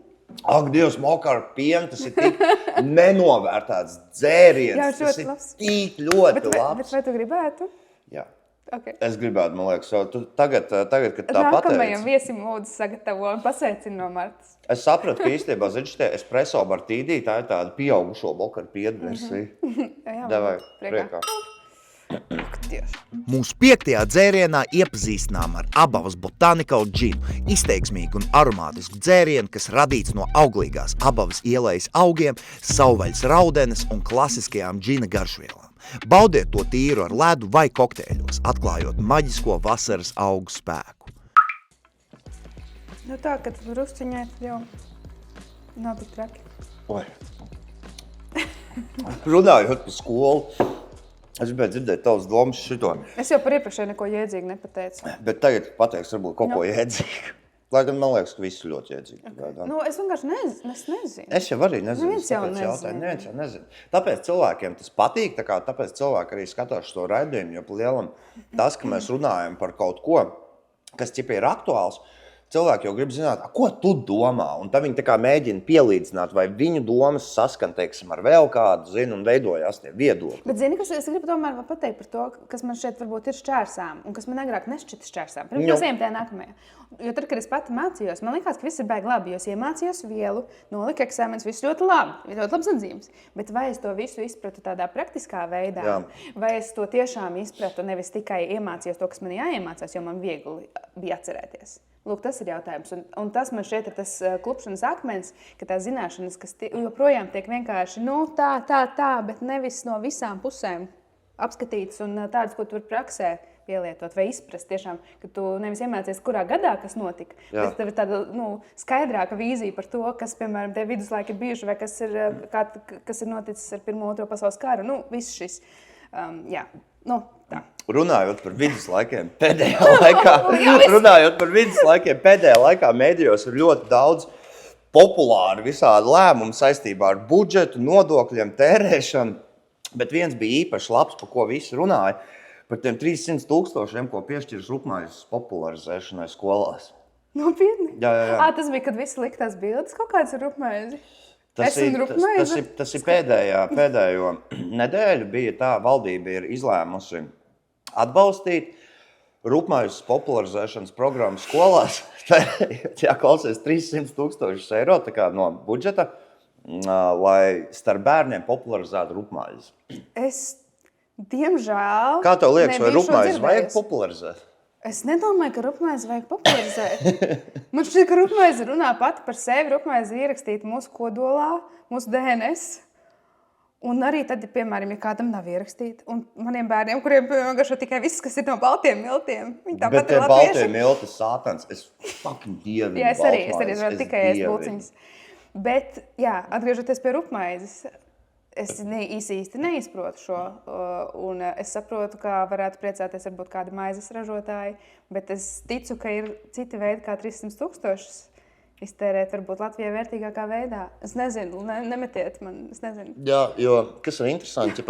Speaker 2: Ak, Dievs, moka ar pienu, tas ir tik nenovērtēts dzēriens. Tas ir tik ļoti labs.
Speaker 1: Bet vai tu gribētu?
Speaker 2: Jā.
Speaker 1: Okay.
Speaker 2: Es gribētu, man liekas, tagad, kad tā pateic.
Speaker 1: Nākamajam viesim lūdzu sagatavo un pasveicinu no Martas.
Speaker 2: Es sapratu, ka īstenībā, šitie espresso martīdī, tā ir tāda pieaugušo moka ar pienu versija. Davai, priekā.
Speaker 3: Mūsu 5. dzērienā iepazīstinām ar Abavas Botanical džinu, izteiksmīgu un aromātisku dzērienu, kas radīts no auglīgās Abavas ielejas augiem, savvaļas raudenes un klasiskajām džina garšvielām. Baudiet to tīru ar ledu vai kokteļos, atklājot maģisko vasaras augu spēku.
Speaker 1: Tā, ka tu drusciņai jau Nav tik traki.
Speaker 2: Oi. Runājot par skolu, es gribēju dzirdēt tavas domas šito.
Speaker 1: Es jau par iepriekšēju neko jēdzīgu nepateicu.
Speaker 2: Bet tagad pateiks varbūt kaut ko jēdzīgu. Lai gan man liekas, ka viss ir ļoti jēdzīgi.
Speaker 1: Okay. Nu, es vienkārši nezinu.
Speaker 2: Es jau arī nezinu. Neviens jau nezinu. Tāpēc cilvēkiem tas patīk, tāpēc cilvēki arī skatās šo raidījumu, jo pa lielam tas, ka mēs runājam par kaut ko, kas ķipa ir aktuāls, cilvēki jau grib zināt, ko tu domā, un tad viņi tā kā mēģina pielīdzināt, vai viņu domas saskan, teiksim, ar vēl kādu, zinu, un veidojās tie viedokļi.
Speaker 1: Bet zini, kas es gribu tomēr pateikt par to, kas man šeit varbūt ir šķērsām, un kas man agrāk nešķita šķērsām. Pirms ejam tajā nākamajā. Jo tad, kad es pati mācījos, man likās, ka viss ir baigi labi, jo es iemācījos vielu, noliku eksāmenus, viss ļoti labi, ļoti labs atzīmes. Bet vai es to visu izpratu tādā praktiskā veidā, vai es to tiešām izpratu, nevis tikai iemācījos to, kas man jāiemācās, jo man viegli bija atcerēties. Lūk, tas ir jautājums. Un tas man šeit ir tas klupšanas akmens, ka tās zināšanas, kas joprojām tiek vienkārši tā, bet nevis no visām pusēm apskatītas un tādas, ko tu vari praksē pielietot vai izprast tiešām, ka tu nevis iemācies, kurā gadā kas notika, bet tev ir tāda skaidrāka vīzija par to, kas, piemēram, tie viduslaiki ir bijuši vai kas ir noticis ar Pirmo un Otro pasaules karu. Viss šis, tā.
Speaker 2: Runājot par viduslaikiem pēdējā laikā mēdījos ir ļoti daudz populāru visādi lēmumu saistībā ar budžetu, nodokļiem, tērēšanu, bet viens bija īpaši labs, par ko visi runāja, par tiem 300 000, ko piešķirs rupmaises popularizēšanai skolās.
Speaker 1: Nopietni?
Speaker 2: Jā.
Speaker 1: Tas bija, kad visi liktās bildes kaut kāds ar rupmaizi.
Speaker 2: Tas ir pēdējo nedēļu bija tā, valdība ir izlēmusi atbalstīt rupmaizes popularizēšanas programmu skolās. Jā, klausies 300 000 eiro tā kā no budžeta, lai starp bērniem popularizētu rupmaizes.
Speaker 1: Diemžēl,
Speaker 2: kā tev liekas, vai rupmaizes vajag popularizēt?
Speaker 1: Es nedomāju, ka rupmaizi vajag popularizēt. Man šķiet, ka rupmaizi runā pati par sevi. Rupmaizi ierakstīta mūsu kodolā, mūsu DNS. Un arī tad, piemēram, ja kādam nav ierakstīta. Un maniem bērniem, kuriem garšo tikai viss, kas ir no baltiem miltiem.
Speaker 2: Bet tie baltie milti, sātans, es fucking dievinu.
Speaker 1: Jā, es arī tikai ēst bulciņas. Bet, atgriežoties pie rupmaizes, es īsti neizprotu šo, un es saprotu, ka varētu priecāties varbūt kādi maizes ražotāji, bet es ticu, ka ir citi veidi kā 300 000 iztērēt varbūt Latvijai vērtīgākā veidā. Es nezinu, nemetiet man, es nezinu.
Speaker 2: Jā, jo, kas ir interesanti,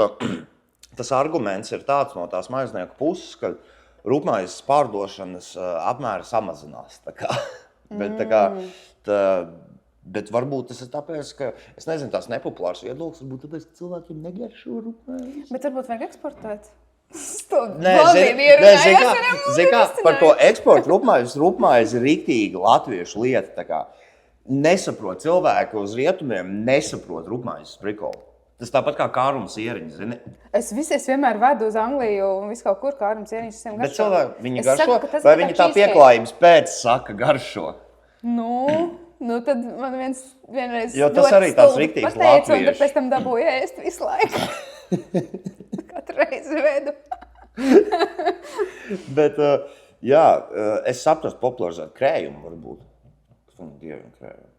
Speaker 2: tas arguments ir tāds no tās maiznieku puses, ka rupmaizes pārdošanas apmēri samazinās. Bet varbūt tas ir tāpēc, ka, es nezinu, tās nepopulārs viedoklis, varbūt tāpēc, ka cilvēkiem negaršo rupmaizes.
Speaker 1: Bet varbūt vajag eksportēt.
Speaker 2: Par to eksportu rupmaize ir riktīgi latviešu lieta. Nesaprot cilvēki uz rietumiem, nesaprot rupmaizes prikolu. Tas tāpat kā kārums ieriņas, zini?
Speaker 1: Es vienmēr vedu uz Angliju un visu kaut kur kārums ieriņas visiem garšo.
Speaker 2: Bet cilvēki, viņi garšo, vai viņi tā pieklājības pēc saka garšo?
Speaker 1: Nu, tad man vienreiz
Speaker 2: jo tas arī tāds riktīgs latviešu.
Speaker 1: Un tad pēc tam dabūju ēst visu laiku. Katru reizi vedu.
Speaker 2: Bet, es saprotu popularizēt krējumu varbūt. Kas man dievim krējumu?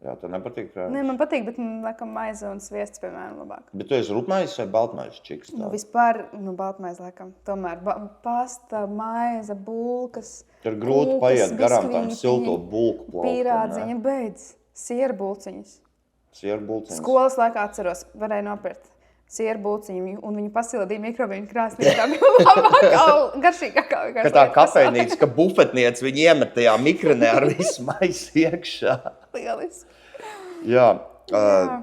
Speaker 1: Jā,
Speaker 2: tev nepatīk krējums?
Speaker 1: Nē, man patīk, bet man laikam maize un sviests, piemēram, labāk.
Speaker 2: Bet tu esi rupmaizes vai baltmaizes čiks?
Speaker 1: Vispār, baltmaize laikam. Tomēr pasta, maize, bulkas.
Speaker 2: Tur grūti paiet garām tām silto bulku plauktām.
Speaker 1: Pīrādziņa beidz. Sieru bulciņas.
Speaker 2: Sieru bulciņas.
Speaker 1: Skolas laikā atceros, varēja nopirkt sieru bulciņu, un viņi pasildīja mikroviņu krāsnī. Tā bija labāk, garšīgākā.
Speaker 2: Ka tā kafejnīca, ka bufetniec viņi iemet tajā mikrenē ar visu maisu iekšā.
Speaker 1: Lieliski.
Speaker 2: Jā.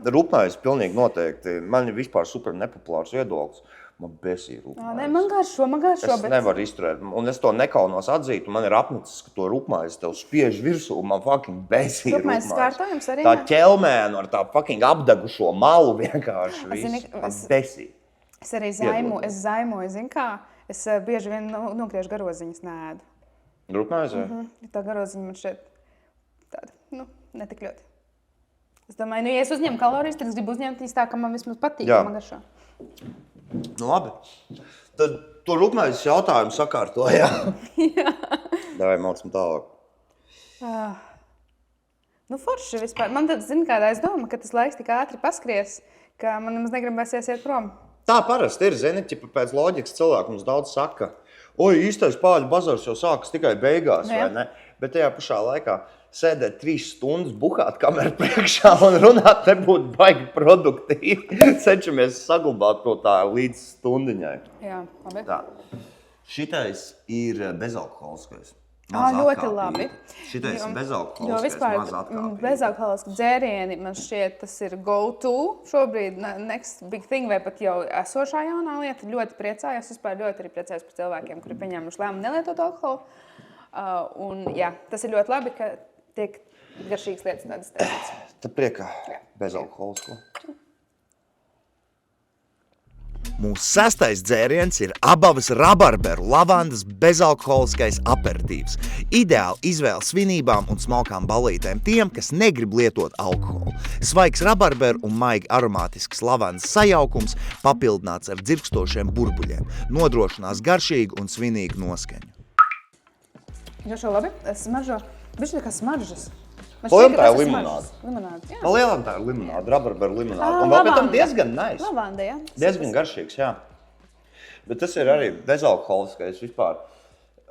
Speaker 2: Rupmaizes pilnīgi noteikti. Man ir vispār super nepopulārs viedoklis. Man besīja rupmaizes.
Speaker 1: Nē, man garšo.
Speaker 2: Es nevaru izturēt. Un es to nekaunos atzīt. Man ir apnicis, ka to rupmaizes tev spiež virsū. Man fucking besīja rupmaizes.
Speaker 1: Rupmaizes kārtojums arī?
Speaker 2: Tā ķelmēnu ar tā fucking apdegušo malu vienkārši visu. Man besīja.
Speaker 1: Es arī zaimoju, zini kā? Es bieži vien nogriežu garoziņas neēdu.
Speaker 2: Rupmaizē?
Speaker 1: Tā garoziņa man šeit tāda, netik ļoti. Es domāju, ja es uzņemu kalorijas, tad es gribu uzņemt tā, ka man vismaz patīk, man garšo.
Speaker 2: Labi. Tad to rupmaizes jautājumu sakārtojām.
Speaker 1: Jā.
Speaker 2: Davai, mācam tālāk.
Speaker 1: Nu, forši vispār. Man tad, zini, kāda aizdoma, ka tas laiks tik ātri paskries, ka man nemaz negribēsies iet prom.
Speaker 2: Tā parasti ir, zini, pēc loģikas cilvēku mums daudz saka, oi, īstais pāļu bazars jau sākas tikai beigās, vai ne? Bet tajā pašā laikā sēdēt 3 stundas buhāt kameru priekšā un runāt nebūtu baigi produktīvi. Cenšamies saglabāt to tā līdz stundiņai.
Speaker 1: Jā, labi.
Speaker 2: Tā. Šitais ir bezalkoholiskais.
Speaker 1: Ļoti labi.
Speaker 2: Šitais ir bezalkoholiskais,
Speaker 1: Jo vispār
Speaker 2: maz atkāpība.
Speaker 1: bezalkoholiski dzērieni, man šķiet, tas ir go-to šobrīd, next big thing, vai pat jau esošā jaunā lieta. Ļoti priecājos, vispār ļoti arī priecājos par cilvēkiem, kuri pieņēmuši lēmumu nelietot alkoholu. Un jā, tas ir ļoti labi, ka tiek garšīgas lietas tādas tēstas.
Speaker 2: Tad priekā bezalkoholisko.
Speaker 3: Mūsu 6. dzēriens ir Abavas rabarberu lavandas bezalkoholiskais aperitīvs. Ideāli izvēle svinībām un smalkām ballītēm tiem, kas negrib lietot alkoholu. Svaigs rabarberu un maigi aromātisks lavandas sajaukums papildināts ar dzirkstošiem burbuļiem. Nodrošinās garšīgu un svinīgu noskaņu.
Speaker 1: Garšo labi, es smaržo, bišķi kā smaržas.
Speaker 2: Lielām tā ir limonāde.
Speaker 1: Limonāde, jā.
Speaker 2: Lielām tā ir limonāde, rabarberu limonāde. Un vēl pēc tam diezgan nice.
Speaker 1: Lavanda, jā.
Speaker 2: Diezgan garšīgs, jā. Bet tas ir arī bezalkoholiskais vispār.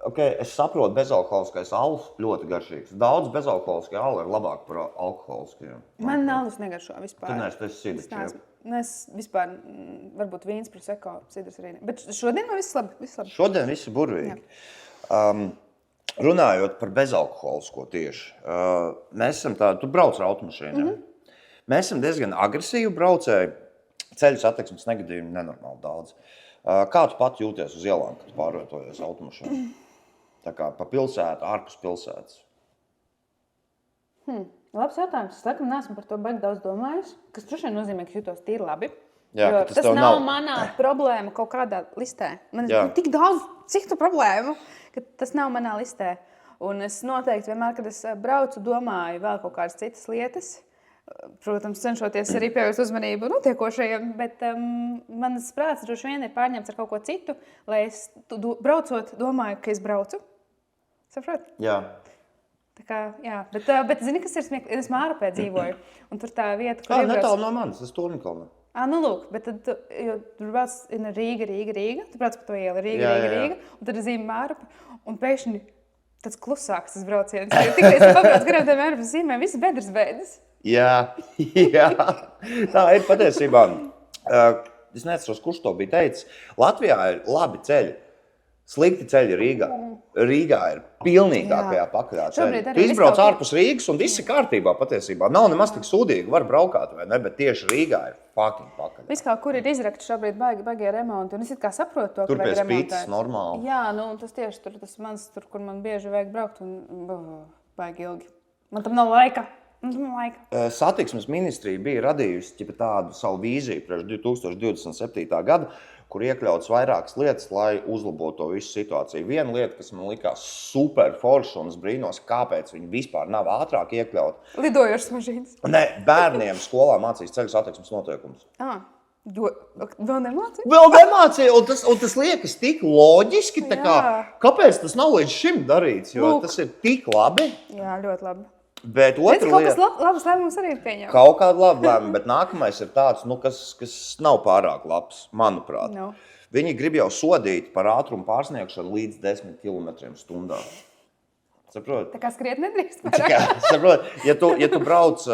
Speaker 2: Okay, es saprotu, bezalkoholiskais alus ļoti garšīgs. Daudz bezalkoholiskie alu ir labāk par alkoholiskajiem.
Speaker 1: Man alus negaršo vispār.
Speaker 2: Tu neesi, tu esi sidrs.
Speaker 1: Es vispār, varbūt vīns, prosecco, sidrs arī ne. Bet šodien man viss labi, viss labi.
Speaker 2: Šodien viss ir burvīgi. Runājot par bezalkoholisko tieši, mēs esam tādi, tu brauc ar automašīnām. Mēs esam diezgan agresīvi braucēji, ceļu satiksmes negadījumi nenormāli daudz. Kā tu pat jūties uz ielām, kad pārvietojies automašīnā? Tā kā pa pilsētu, ārpus pilsētas.
Speaker 1: Labs jautājums. Es laikam neesmu par to baigi daudz domājis, kas droši vien nozīmē, ka jūtos tīri labi.
Speaker 2: Jā,
Speaker 1: jo
Speaker 2: tas
Speaker 1: tas nav manā problēma kaut kādā listē. Man ir tik daudz citu problēmu, ka tas nav manā listē. Un es noteikti vienmēr, kad es braucu, domāju vēl kaut kādas citas lietas. Protams, cenšoties arī pievērst uzmanību notiekošajiem, bet manas prāts droši vien ir pārņemts ar kaut ko citu, lai es braucot domāju, ka es braucu. Saprot?
Speaker 2: Jā.
Speaker 1: Tā kā, jā. Bet zini, kas ir smieklīgi? Es Mārupē dzīvoju, un tur tā vieta, kur iebrauc...
Speaker 2: Netālu no manis, es Turnkalnā.
Speaker 1: Nu lūk, bet tad, jo tur brauc Rīga, tu brauc pa to ielu, Rīga, un tad zīme Mārupa, un pēkšņi tāds klusāks tas brauciens. Tikai es pabrauc garām tiem Mārupas zīmēm, viss bedres beidzas.
Speaker 2: Jā, tā ir patiesībā. Es neatceros, kurš to bija teicis. Latvijā ir labi ceļi, slikti ceļi Rīgā. Rīgā ir pilnīgākajā pakaļā ceļi. Tu izbrauc ārpus Rīgas un viss ir kārtībā patiesībā. Nav nemaz tik sūdīgi, var braukāt, vai ne, bet tieši Rīgā ir fucking pakaļā.
Speaker 1: Viss kā kur ir izrakti šobrīd baigie remonti, un es it kā saprotu to,
Speaker 2: tur
Speaker 1: ka vajag remontēt.
Speaker 2: Tur pie spītas normāli.
Speaker 1: Jā, un tas tieši tas mans, tur, kur man bieži vajag braukt, un baigi ilgi. Man tam nav laika.
Speaker 2: Satiksmes ministrija bija radījusi tādu savu vīziju priekš 2027. gada, kur iekļauts vairākas lietas, lai uzlabotu to visu situāciju. Viena lieta, kas man likās super forša, un es brīnos, kāpēc viņi vispār nav ātrāk iekļaut.
Speaker 1: Lidojošas mašīnas.
Speaker 2: Ne, bērniem skolā mācīs ceļu satiksmes noteikumus.
Speaker 1: Vēl nemācīja?
Speaker 2: Vēl nemācīja, un tas liekas tik loģiski, tā kā, kāpēc tas nav līdz šim darīts, jo tas ir tik labi.
Speaker 1: Jā, ļoti labi.
Speaker 2: Bet otra lieta,
Speaker 1: kaut kas labs lēmums arī ir pieņemts.
Speaker 2: Kaut kāda laba lēmuma, bet nākamais ir tāds, kas nav pārāk labs, manuprāt.
Speaker 1: No.
Speaker 2: Viņi grib jau sodīt par ātrumu pārsniegšanu līdz 10 km/h. Saprot?
Speaker 1: Tā kā skriet nedrīkst pārāk.
Speaker 2: Saprot, ja tu brauc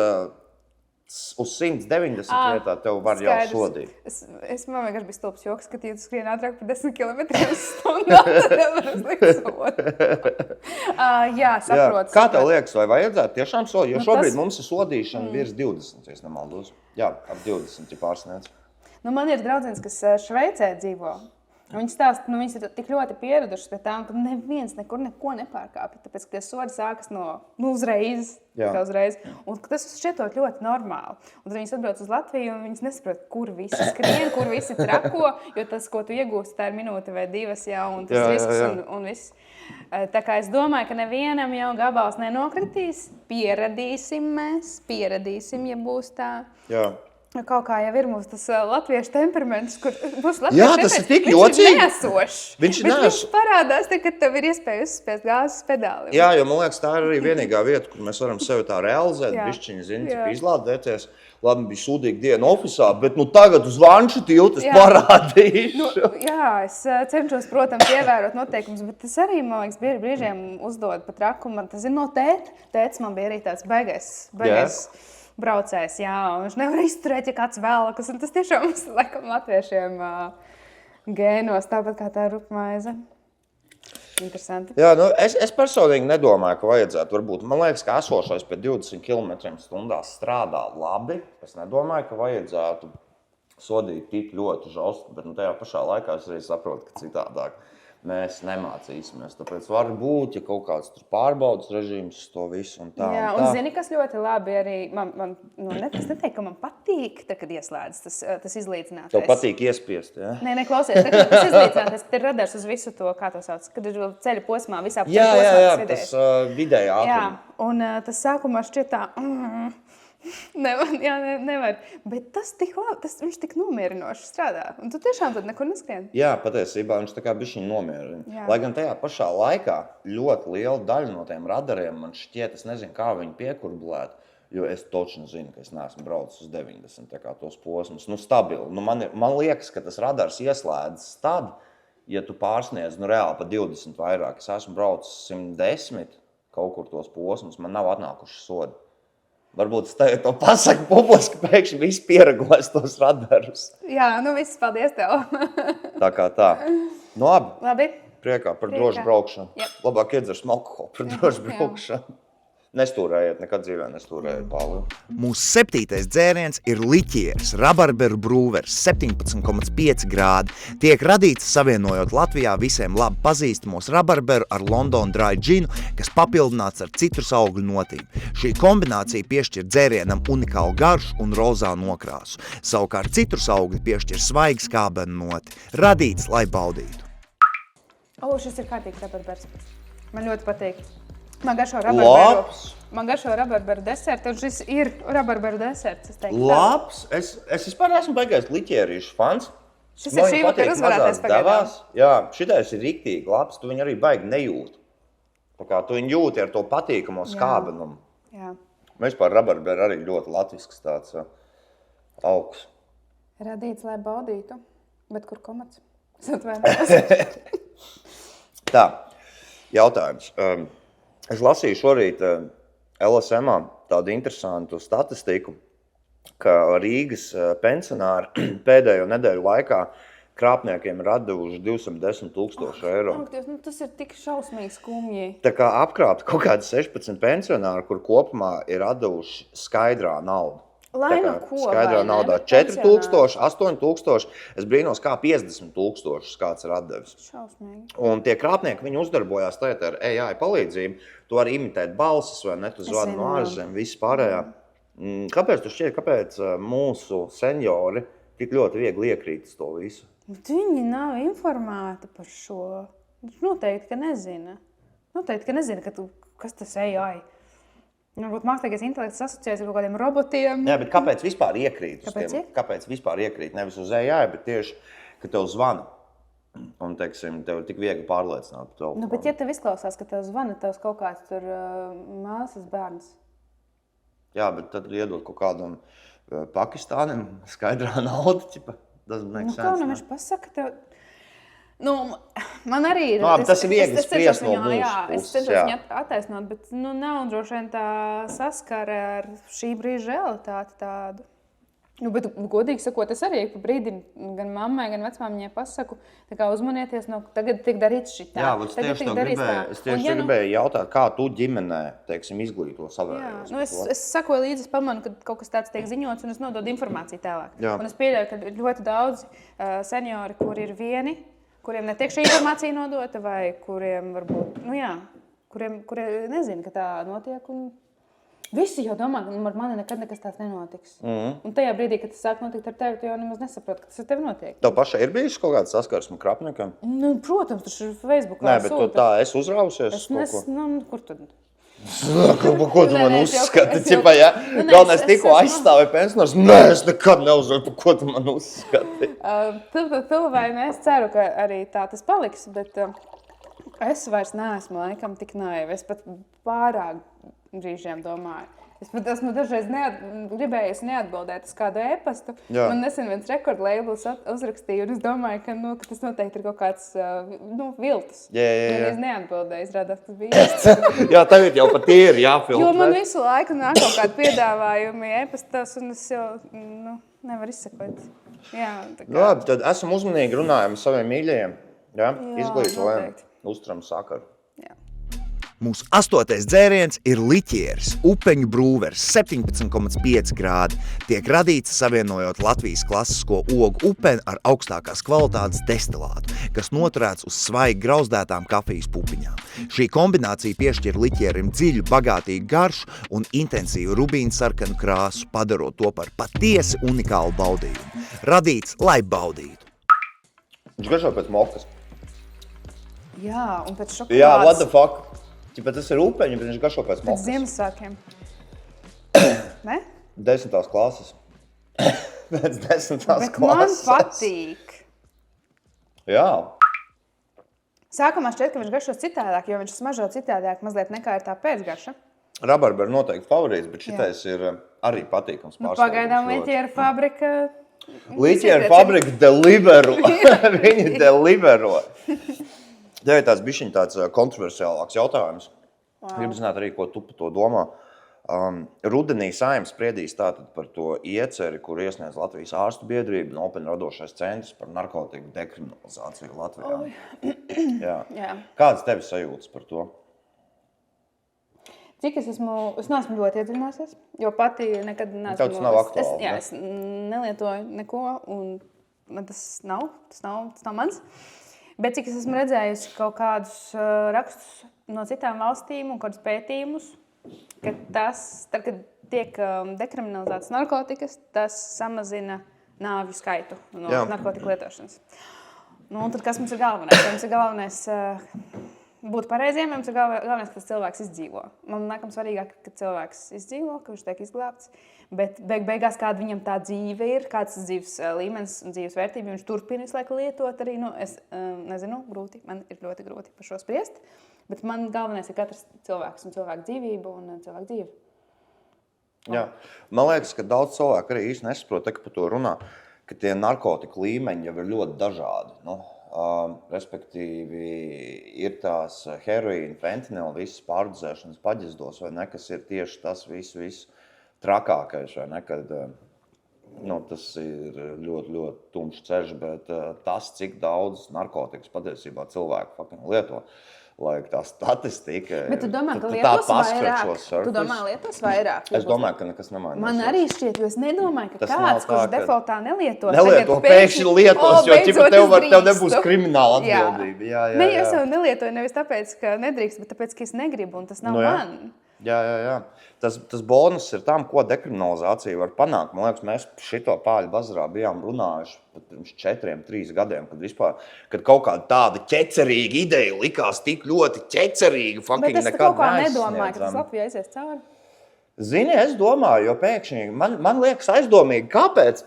Speaker 2: uz 190 vietā, tev var jau sodīt.
Speaker 1: Man vienkārši bija stulbs joks, ka tu skrien ātrāk par 10 km/h, tad nevar uzlikt sodu. Jā, saprotu.
Speaker 2: Kā tev liekas, vai vajadzētu tiešām sodīt? Jo šobrīd mums ir sodīšana virs 20, ja nemaldos. Jā, ap 20, ja pārsniedz.
Speaker 1: Man ir draudzenes, kas Šveicē dzīvo. Viņas stāsta, viņas ir tik ļoti pieradušas pie tām, ka neviens nekur neko nepārkāpja, tāpēc, ka tie sodi sākas uzreiz. Un tas šķietot ļoti normāli. Un tad viņas atbrauc uz Latviju un viņas nesaprot, kur visi skrien, kur visi trako, jo tas, ko tu iegūsti, tā ir minūte vai divas, un tas risks un viss. Tā kā es domāju, ka nevienam jau gabals nenokritīs, pieradīsim, ja būs tā.
Speaker 2: Jā.
Speaker 1: Kaut kā jau ir mums tas latviešu temperaments, kur būs
Speaker 2: Jā,
Speaker 1: latviešu
Speaker 2: tas ir tik
Speaker 1: viņš
Speaker 2: jocīgi.
Speaker 1: ir neesošs.
Speaker 2: Viņš ir
Speaker 1: Bet
Speaker 2: neesošs.
Speaker 1: viņš parādās, kad tev ir iespēja uzspiest gāzes pedāli.
Speaker 2: Jā, jo man liekas, tā ir arī vienīgā vieta, kur mēs varam sevi tā realizēt,
Speaker 1: Jā.
Speaker 2: bišķiņi, zini,
Speaker 1: Jā.
Speaker 2: izlādēties. Labi, bija sūdīga diena ofisā, bet nu tagad uz Vanšu tiltu es
Speaker 1: Jā.
Speaker 2: parādīšu.
Speaker 1: Nu, jā, es cenšos, protams, ievērot noteikumus, bet es arī, man liekas, brīžiem uzdodu pat trakumu. Man tas ir no tēta. Tēts man bija arī tāds baigais braucējs, jā, un viņš nevar izturēt, ja kāds vēlakas, un tas tiešām mums, laikam, latviešiem gēnos, tāpat kā tā rupmaize. Interesanti.
Speaker 2: Jā, nu, es personīgi nedomāju, ka vajadzētu. Varbūt, man liekas, ka esošais pie 20 km/h strādā labi. Es nedomāju, ka vajadzētu sodīt tik ļoti žostri, bet tajā pašā laikā es arī saprotu, ka citādāk mēs nemācīsimies. Tāpēc var būt, ja kaut kāds tur pārbaudas režīms to visu un tā.
Speaker 1: Jā,
Speaker 2: un
Speaker 1: un
Speaker 2: tā.
Speaker 1: zini, kas ļoti labi arī, es neteiktu, ka man patīk, kad ieslēdz tas izlīdzinātais.
Speaker 2: Tev patīk iespiest, ja?
Speaker 1: Nē, klausies, tas izlīdzinātais, kad ir radars uz visu to, kā to sauc, kad ir ceļa posmā, visā
Speaker 2: Jā,
Speaker 1: posmā,
Speaker 2: tas vidēji
Speaker 1: Jā,
Speaker 2: ātrumi.
Speaker 1: un tas sākumā šķiet tā, nevar, bet tas tik labi, viņš tik nomierinoši strādā, un tu tiešām tad nekur neskrien.
Speaker 2: Jā, patiesībā viņš tā kā bišķiņ nomierina.
Speaker 1: Jā.
Speaker 2: Lai gan tajā pašā laikā ļoti liela daļa no tiem radariem man šķiet, es nezinu, kā viņi piekurblētu, jo es točni zinu, ka es neesmu braucis uz 90, tā kā tos posmus. Nu, stabili. Nu, man liekas, ka tas radars ieslēdzas tad, ja tu pārsniedz, reāli pa 20 vairāk. Es esmu braucis 110 kaut kur tos posmus, man nav atnākuši sodi. Varbūt es tagad to pasaku publiski, pēkšņi visi pieregulēs tos radarus.
Speaker 1: Jā, viss, paldies tev.
Speaker 2: Tā kā tā. Nu, labi.
Speaker 1: Labi.
Speaker 2: Priekā par drošu braukšanu.
Speaker 1: Jep.
Speaker 2: Labāk iedzersim alkoholu par drošu braukšanu. Nestūrējiet, nekad dzīvē nestūrējiet pāri.
Speaker 3: Mūsu 7. dzēriens ir liķieris, rabarberu brūvers, 17,5 grādi. Tiek radīts savienojot Latvijā visiem labi pazīstamos rabarberu ar London Dry Ginu, kas papildināts ar citrus augļu notīm. Šī kombinācija piešķir dzērienam unikālu garšu un rozā nokrāsu. Savukārt citrus augļi piešķir svaigi skābenu noti. Radīts, lai baudītu.
Speaker 1: Šis ir kārtīgs rabarbers. Man ļoti patīk. Man garšo rabarberu.
Speaker 2: Labs.
Speaker 1: Man garšo rabarberu desertu, un šis ir rabarberu deserts, es teiktu.
Speaker 2: Labs. Es vispār esmu baigais liķierīšu fans.
Speaker 1: Šis ir šī vakar uzvarētais pagaidām.
Speaker 2: Jā, šitais ir riktīgi labs, tu viņu arī baigi nejūti. Tā kā tu viņu jūti ar to patīkamo skābenumu.
Speaker 1: Jā.
Speaker 2: Mēs par rabarberu arī ļoti latvisks tāds augs.
Speaker 1: Radīts, lai baudītu, bet kur komats? Es atvainojos.
Speaker 2: Tā, jautājums. Es lasīju šorīt LSM-ā tādu interesantu statistiku, ka Rīgas pensionāri pēdējo nedēļu laikā krāpniekiem raduši 210,000 eiro.
Speaker 1: Tas ir tik šausmīgi skumji.
Speaker 2: Tā kā apkrāpt kaut kādi 16 pensionāri, kur kopumā ir raduši skaidrā naudu.
Speaker 1: Lai nu ko,
Speaker 2: skaidrā
Speaker 1: vai ne?
Speaker 2: naudā
Speaker 1: Bet
Speaker 2: 4,000, 8,000, es brīnos, kā 50,000 kāds ir atdevis.
Speaker 1: Šausmīgi.
Speaker 2: Un tie krāpnieki, viņi uzdarbojās tagad ar AI palīdzību. Tu vari imitēt balsis, vai ne? Tu zvani no ārzemēm, viss pārējā. Kāpēc tu šķiet, kāpēc mūsu seniori tik ļoti viegli iekrīt uz to visu?
Speaker 1: Bet viņi nav informēti par šo. Noteikti, ka nezina. Kas tas AI. Varbūt mākslīgais intelekts asociējas ar kaut kādiem robotiem.
Speaker 2: Jā, bet kāpēc vispār iekrīt?
Speaker 1: Kāpēc
Speaker 2: Kāpēc iekrīt? Nevis uz AI, bet tieši, ka tev zvana. Un, teiksim, tev ir tik viegli pārliecināt par telefonu.
Speaker 1: Bet ja tev izklausās, ka tev zvana tevs kaut kāds tur māsas bērns.
Speaker 2: Jā, bet tad iedot kaut kādam Pakistānim skaidrā nauda, ķipa.
Speaker 1: Kā nu viņš pasaka tev? Man arī ir.
Speaker 2: Tas ir viegli spriest no mūsu
Speaker 1: puses. Es cenšos
Speaker 2: jā.
Speaker 1: viņu attaisnot, bet nav droši vien tā saskara ar šī brīža realitāti tādu. Bet, godīgi sakot, es arī pa brīdim gan mammai, gan vecmāmiņai pasaku, tā kā uzmanieties, tagad tiek darīts šitā.
Speaker 2: Jā, es tieši gribēju jautāt, kā tu ģimenē, teiksim, izglīto savējos?
Speaker 1: Es sakoju līdzi, es pamanu, kad kaut kas tāds tiek ziņots, un es nododu informāciju tālāk.
Speaker 2: Jā.
Speaker 1: Un es pieļauju, ka ir ļoti daudz seniori, kuri ir vieni, kuriem netiek šī informācija nodota, vai kuriem varbūt, kuriem nezina, ka tā notiek. Un visi jau domā, ka ar mani nekad nekas tāds nenotiks. Un tajā brīdī, kad tas sāk notikt ar tevi, tu jau nemaz nesaproti, ka tas ar tevi notiek.
Speaker 2: Tev pašai ir bijusi kaut kāda saskarsme krāpniekam?
Speaker 1: Protams, tas ir Facebookā.
Speaker 2: Nē, bet tu tā esi uzrausies?
Speaker 1: Kur tad?
Speaker 2: Ko tu man
Speaker 1: Nē,
Speaker 2: uzskati?
Speaker 1: es jau-
Speaker 2: Galvenais
Speaker 1: es
Speaker 2: tikko
Speaker 1: esmu-
Speaker 2: aizstāvi pensionārs. Nē, es nekad neuzvaru, ko tu man uzskati.
Speaker 1: Tu vai ne? Es ceru, ka arī tā tas paliks, bet es vairs neesmu laikam tik naiva. Es pat pārāk brīžiem domāju. Es pat esmu dažreiz gribējusi neatbildēt uz kādu e-pastu.
Speaker 2: Jā.
Speaker 1: Man nesen viens rekordlabels uzrakstīja, un es domāju, ka tas noteikti ir kaut kāds viltus.
Speaker 2: Jā.
Speaker 1: Es neatbildēju, izrādās, tas bija īsti.
Speaker 2: Jā, tagad jau pat ir jāfilmē.
Speaker 1: Jo man visu laiku nāk kaut kādi piedāvājumi e-pastos, un es jau nevaru izsekot. Jā, tā kā.
Speaker 2: Labi, tad esam uzmanīgi runājam saviem mīļajiem. Jā, izglītojam,
Speaker 1: noteikti.
Speaker 2: uzturam sakaru.
Speaker 1: Jā.
Speaker 3: Mūsu 8. dzēriens ir liķieris, upeņu brūvers, 17,5 grādi. Tiek radīts savienojot Latvijas klasisko ogu upeni ar augstākās kvalitātes destilātu, kas noturēts uz svaigi grauzdētām kafijas pupiņām. Šī kombinācija piešķir liķierim dziļu, bagātīgu garšu un intensīvu rubīnu sarkanu krāsu, padarot to par patiesi unikālu baudījumu. Radīts, lai baudītu.
Speaker 2: Viņš garšo pēc mokas.
Speaker 1: Jā, un pēc šokolādes.
Speaker 2: Jā, what the fuck? Ķipa, tas ir upeņi, bet viņš garšo pēc
Speaker 1: Pēc
Speaker 2: mokas.
Speaker 1: Ziemassvētkiem. Ne?
Speaker 2: 10. klases. Pēc 10.
Speaker 1: Bet man
Speaker 2: klases.
Speaker 1: patīk.
Speaker 2: Jā.
Speaker 1: Sākumā šķiet, ka viņš garšo citādāk, jo viņš smažo citādāk mazliet nekā ir tā pēcgarša.
Speaker 2: Rabarber noteikti favorīts, bet šitais ir arī patīkams pārsteigums.
Speaker 1: Pagaidām Liķieru fabrika.
Speaker 2: Liķieru fabrika delivero. Viņi delivero. Tev ir tāds bišķiņ tāds kontroversiālāks jautājums. Gribu zināt arī, ko tu par to domā. Rudenī Saeims spriedīs tātad par to ieceri, kur iesniedz Latvijas ārstu biedrība un Open radošais centrs par narkotiku dekriminalizāciju Latvijā. Jā. Kādas tevis sajūtas par to?
Speaker 1: Cik es neesmu ļoti iedziļinājusies, jo pati nekad neesmu.
Speaker 2: Tev tas nav aktuāli,
Speaker 1: Es nelietoju neko, un man tas nav mans. Bet cik es esmu redzējusi kaut kādus rakstus no citām valstīm un kādus pētījumus, ka tas, tad, kad tiek dekriminalizētas narkotikas, tas samazina nāvju skaitu no narkotiku lietošanas. Nu, un tad kas mums ir galvenais? Mums ir galvenais būt pareiziem, mums ir galvenais, ka tas cilvēks izdzīvo. Man liekas svarīgāk, ka cilvēks izdzīvo, ka viņš tiek izglābts. Bet beigās, kāda viņam tā dzīve ir, kāds tas dzīves līmenis un dzīves vērtība, viņš turpina visu laiku lietot arī. Es nezinu, grūti, man ir ļoti grūti par šo spriest. Bet man galvenais ir katrs cilvēks un cilvēku dzīvību un cilvēku dzīve.
Speaker 2: Jā. Man liekas, ka daudz cilvēku arī īsti nesaprot, ka par to runā, ka tie narkotiku līmeņi jau ir ļoti dažādi. Respektīvi, ir tās heroīna, fentanila, visas pārdozēšanas paģezdos, vai ne, kas ir tieši tas viss trakākais, vai ne, kad tas ir ļoti, ļoti tumšs ceļš, bet tas, cik daudz narkotikas patiesībā cilvēku lieto, lai tā statistika...
Speaker 1: Bet tu domā, ka lietos vairāk? Tu domā, lietos vairāk?
Speaker 2: Es domāju, ka nekas nemainās.
Speaker 1: Man arī šķiet, jo es nedomāju, ka
Speaker 2: Tas
Speaker 1: kāds,
Speaker 2: nav tā,
Speaker 1: kurš
Speaker 2: ka-
Speaker 1: defaultā nelieto,
Speaker 2: Nelieto, pēkšņi lietos, jo tev nebūs krimināla atbildība. Jā.
Speaker 1: Ne, es jau nelietoju nevis tāpēc, ka nedrīkst, bet tāpēc, ka es negribu, un tas nav man.
Speaker 2: Jā. Tas bonus ir tam, ko dekriminalizācija var panākt. Man liekas, mēs šito pāļu bazarā bijām runājuši pat pirms 4-3 gadiem, kad kaut kāda tāda ķecerīga ideja likās tik ļoti ķecerīga,
Speaker 1: Bet es
Speaker 2: nekad
Speaker 1: kaut kā nedomāju, ka tas Latvijā aizies cauri.
Speaker 2: Zini, es domāju, jo pēkšņi, man liekas aizdomīgi, kāpēc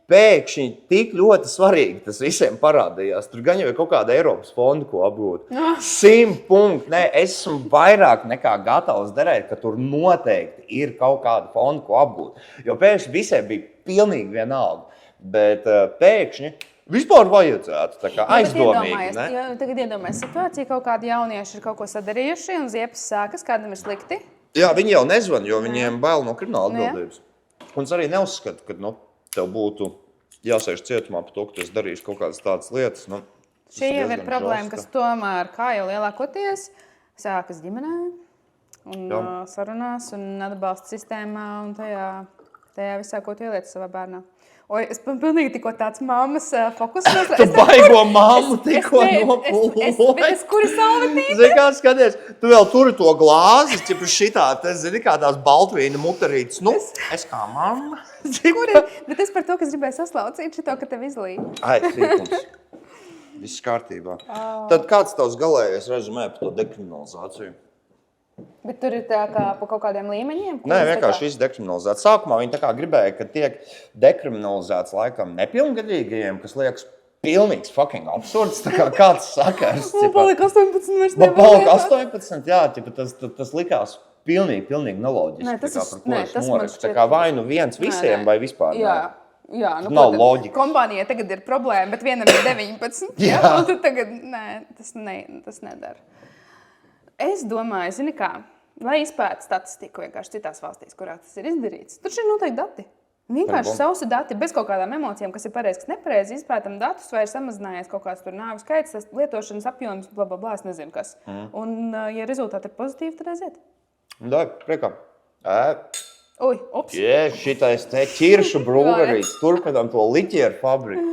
Speaker 2: pēkšņi tik ļoti svarīgi tas visiem parādījās. Tur gan jau ir kaut kāda Eiropas fonda, ko apgūt. 100 punkti. Nē, es esmu vairāk nekā gatavs derēt, ka tur noteikti ir kaut kāda fonda, ko apgūt. Jo pēkšņi visiem bija pilnīgi vienalga. Bet pēkšņi vispār vajadzētu tā kā aizdomīgi.
Speaker 1: Tagad iedomājies situāciju, kaut kādi jaunieši ir kaut ko sadarījuši un ziepes sākas, kādam ir slikti.
Speaker 2: Jā, viņi jau nezvan, jo viņiem bail no krimināla atbildības. Un es arī neuzskatu, ka tev būtu jāsēž cietumā par to, ka tu esi darījis kaut kādas tādas lietas.
Speaker 1: Šī jau ir problēma, kas tomēr, kā jau lielākoties, sākas ģimenē un sarunās un atbalsta sistēmā un tajā visā, ko tu ieliec savā bērnā. Es pilnīgi tikko tāds mammas fokus.
Speaker 2: Tu baigo mammu tikko nopūloji.
Speaker 1: Kuri salvetīte?
Speaker 2: Zini, kā skaties, tu vēl turi to glāzi, ķipri šitā, zini, kā tās baltvīna mutarītes. Es kā mamma.
Speaker 1: Bet es par to, ka es gribēju saslaucīt šito, ka tev izlīja.
Speaker 2: Ai, tīkums. Viss kārtībā. Tad kāds tavs galējais rezumē par to dekriminalizāciju?
Speaker 1: Bet tur ir tā kā pa kaut kādiem līmeņiem?
Speaker 2: Nē, vienkārši viss dekriminalizēts. Sākumā viņi tā kā gribēja, ka tiek dekriminalizēts laikam nepilngadīgajiem, kas liekas pilnīgs fucking absurds. Tā kā kāds sakars.
Speaker 1: Man palika 18 vairs
Speaker 2: Man palika 18, jā, tas likās pilnīgi neloģiski.
Speaker 1: Nē, tas
Speaker 2: man šķiet. Tā kā vai nu viens visiem vai vispār.
Speaker 1: Jā, nu,
Speaker 2: nav loģika.
Speaker 1: Kompānijai tagad ir problēma, bet vienam ir 19. jā, un tad tagad, tas nedara. Es domāju, zini kā, lai izpēta statistiku vienkārši citās valstīs, kurā tas ir izdarīts. Tur ir noteikti dati. Vienkārši sausi dati, bez kaut kādām emocijām, kas ir pareizi, kas nepareizi, izpētam datus, vai ir samazinājies kaut kāds tur nāves skaits, tas lietošanas apjoms, blablabla, es nezinu kas. Un, ja rezultāti ir pozitīvi, tad aiziet.
Speaker 2: Dai, priekā.
Speaker 1: Ui, ups.
Speaker 2: Šitais te ķiršu brūverīts, turpinām to liķieru fabriku.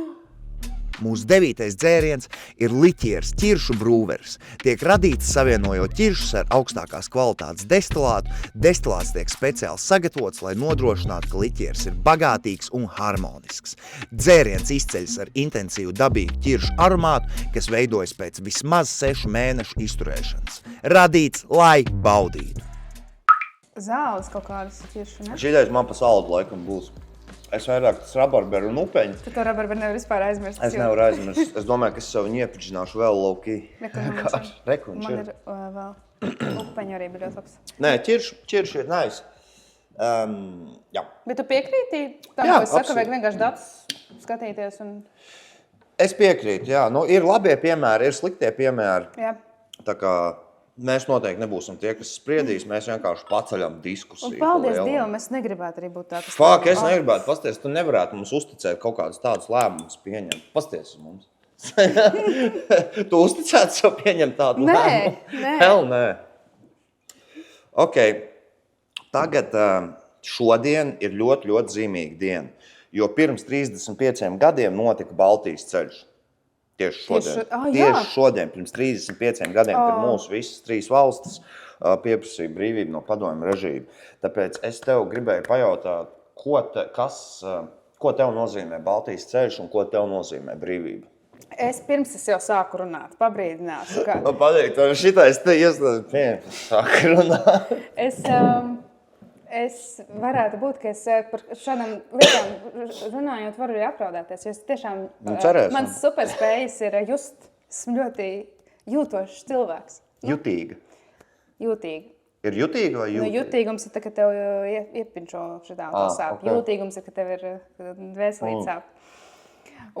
Speaker 3: Mūsu 9. dzēriens ir liķieris ķiršu brūveris. Tiek radīts savienojot ķiršus ar augstākās kvalitātes destilātu. Destilāts tiek speciāli sagatavots, lai nodrošinātu, ka liķieris ir bagātīgs un harmonisks. Dzēriens izceļas ar intensīvu dabīgu ķiršu aromātu, kas veidojas pēc vismaz 6 mēnešu izturēšanas. Radīts, lai baudītu.
Speaker 1: Zāles kaut kādas ķiršu, ne?
Speaker 2: Šitais man pa saldu laikam būs. Es vairāk tas rabarberu un upeņu.
Speaker 1: Tu to rabarberu nevar vispār aizmirst.
Speaker 2: Es nevaru aizmirst. Es domāju, ka es sev iepriģināšu vēl laukī.
Speaker 1: Man ir vēl upeņu arī bija ļoti labs.
Speaker 2: Nē, ķirši ir nice. Jā.
Speaker 1: Bet tu piekrīti? Tā
Speaker 2: Jā,
Speaker 1: ko es saku, vajag vienkārši datus skatīties un...
Speaker 2: Es piekrītu, jā. Nu, ir labie piemēri, ir sliktie piemēri.
Speaker 1: Jā.
Speaker 2: Tā kā mēs noteikti nebūsim tie, kas spriedīs, mēs vienkārši paceļam diskusiju.
Speaker 1: Un paldies Dievam, es negribētu arī būt tā, kas...
Speaker 2: Fāk, es negribētu. Pasties, tu nevarētu mums uzticēt kaut kādus tādus lēmumus pieņemt. Pasties mums. Tu uzticētu sev pieņemt tādu lēmumu?
Speaker 1: Nē.
Speaker 2: Hell, nē. Ok. Tagad šodien ir ļoti zīmīga diena, jo pirms 35 gadiem notika Baltijas ceļš. Tieši šodien, pirms 35 gadiem, kad mūsu visas 3 valstis pieprasīja brīvību no padomju režīma. Tāpēc es tev gribēju pajautāt, ko tev nozīmē Baltijas ceļš un ko tev nozīmē brīvība?
Speaker 1: Es jau sāku runāt, pabrīdināšu.
Speaker 2: Man patīk, šitais te iestādi sāku runāt.
Speaker 1: Es varētu būt, ka es par šādām lietām runājot varu arī apraudāties, jo es tiešām, mans superspējas ir just, esmu ļoti jūtošs cilvēks.
Speaker 2: Jutīga.
Speaker 1: Jūtīgi.
Speaker 2: Ir jutīga vai jūtīga?
Speaker 1: Nu, jutīgums ir tā, ka tev iepinčo šitā to sāp. Okay. Jūtīgums ir, ka tev ir dvēselīt sāp.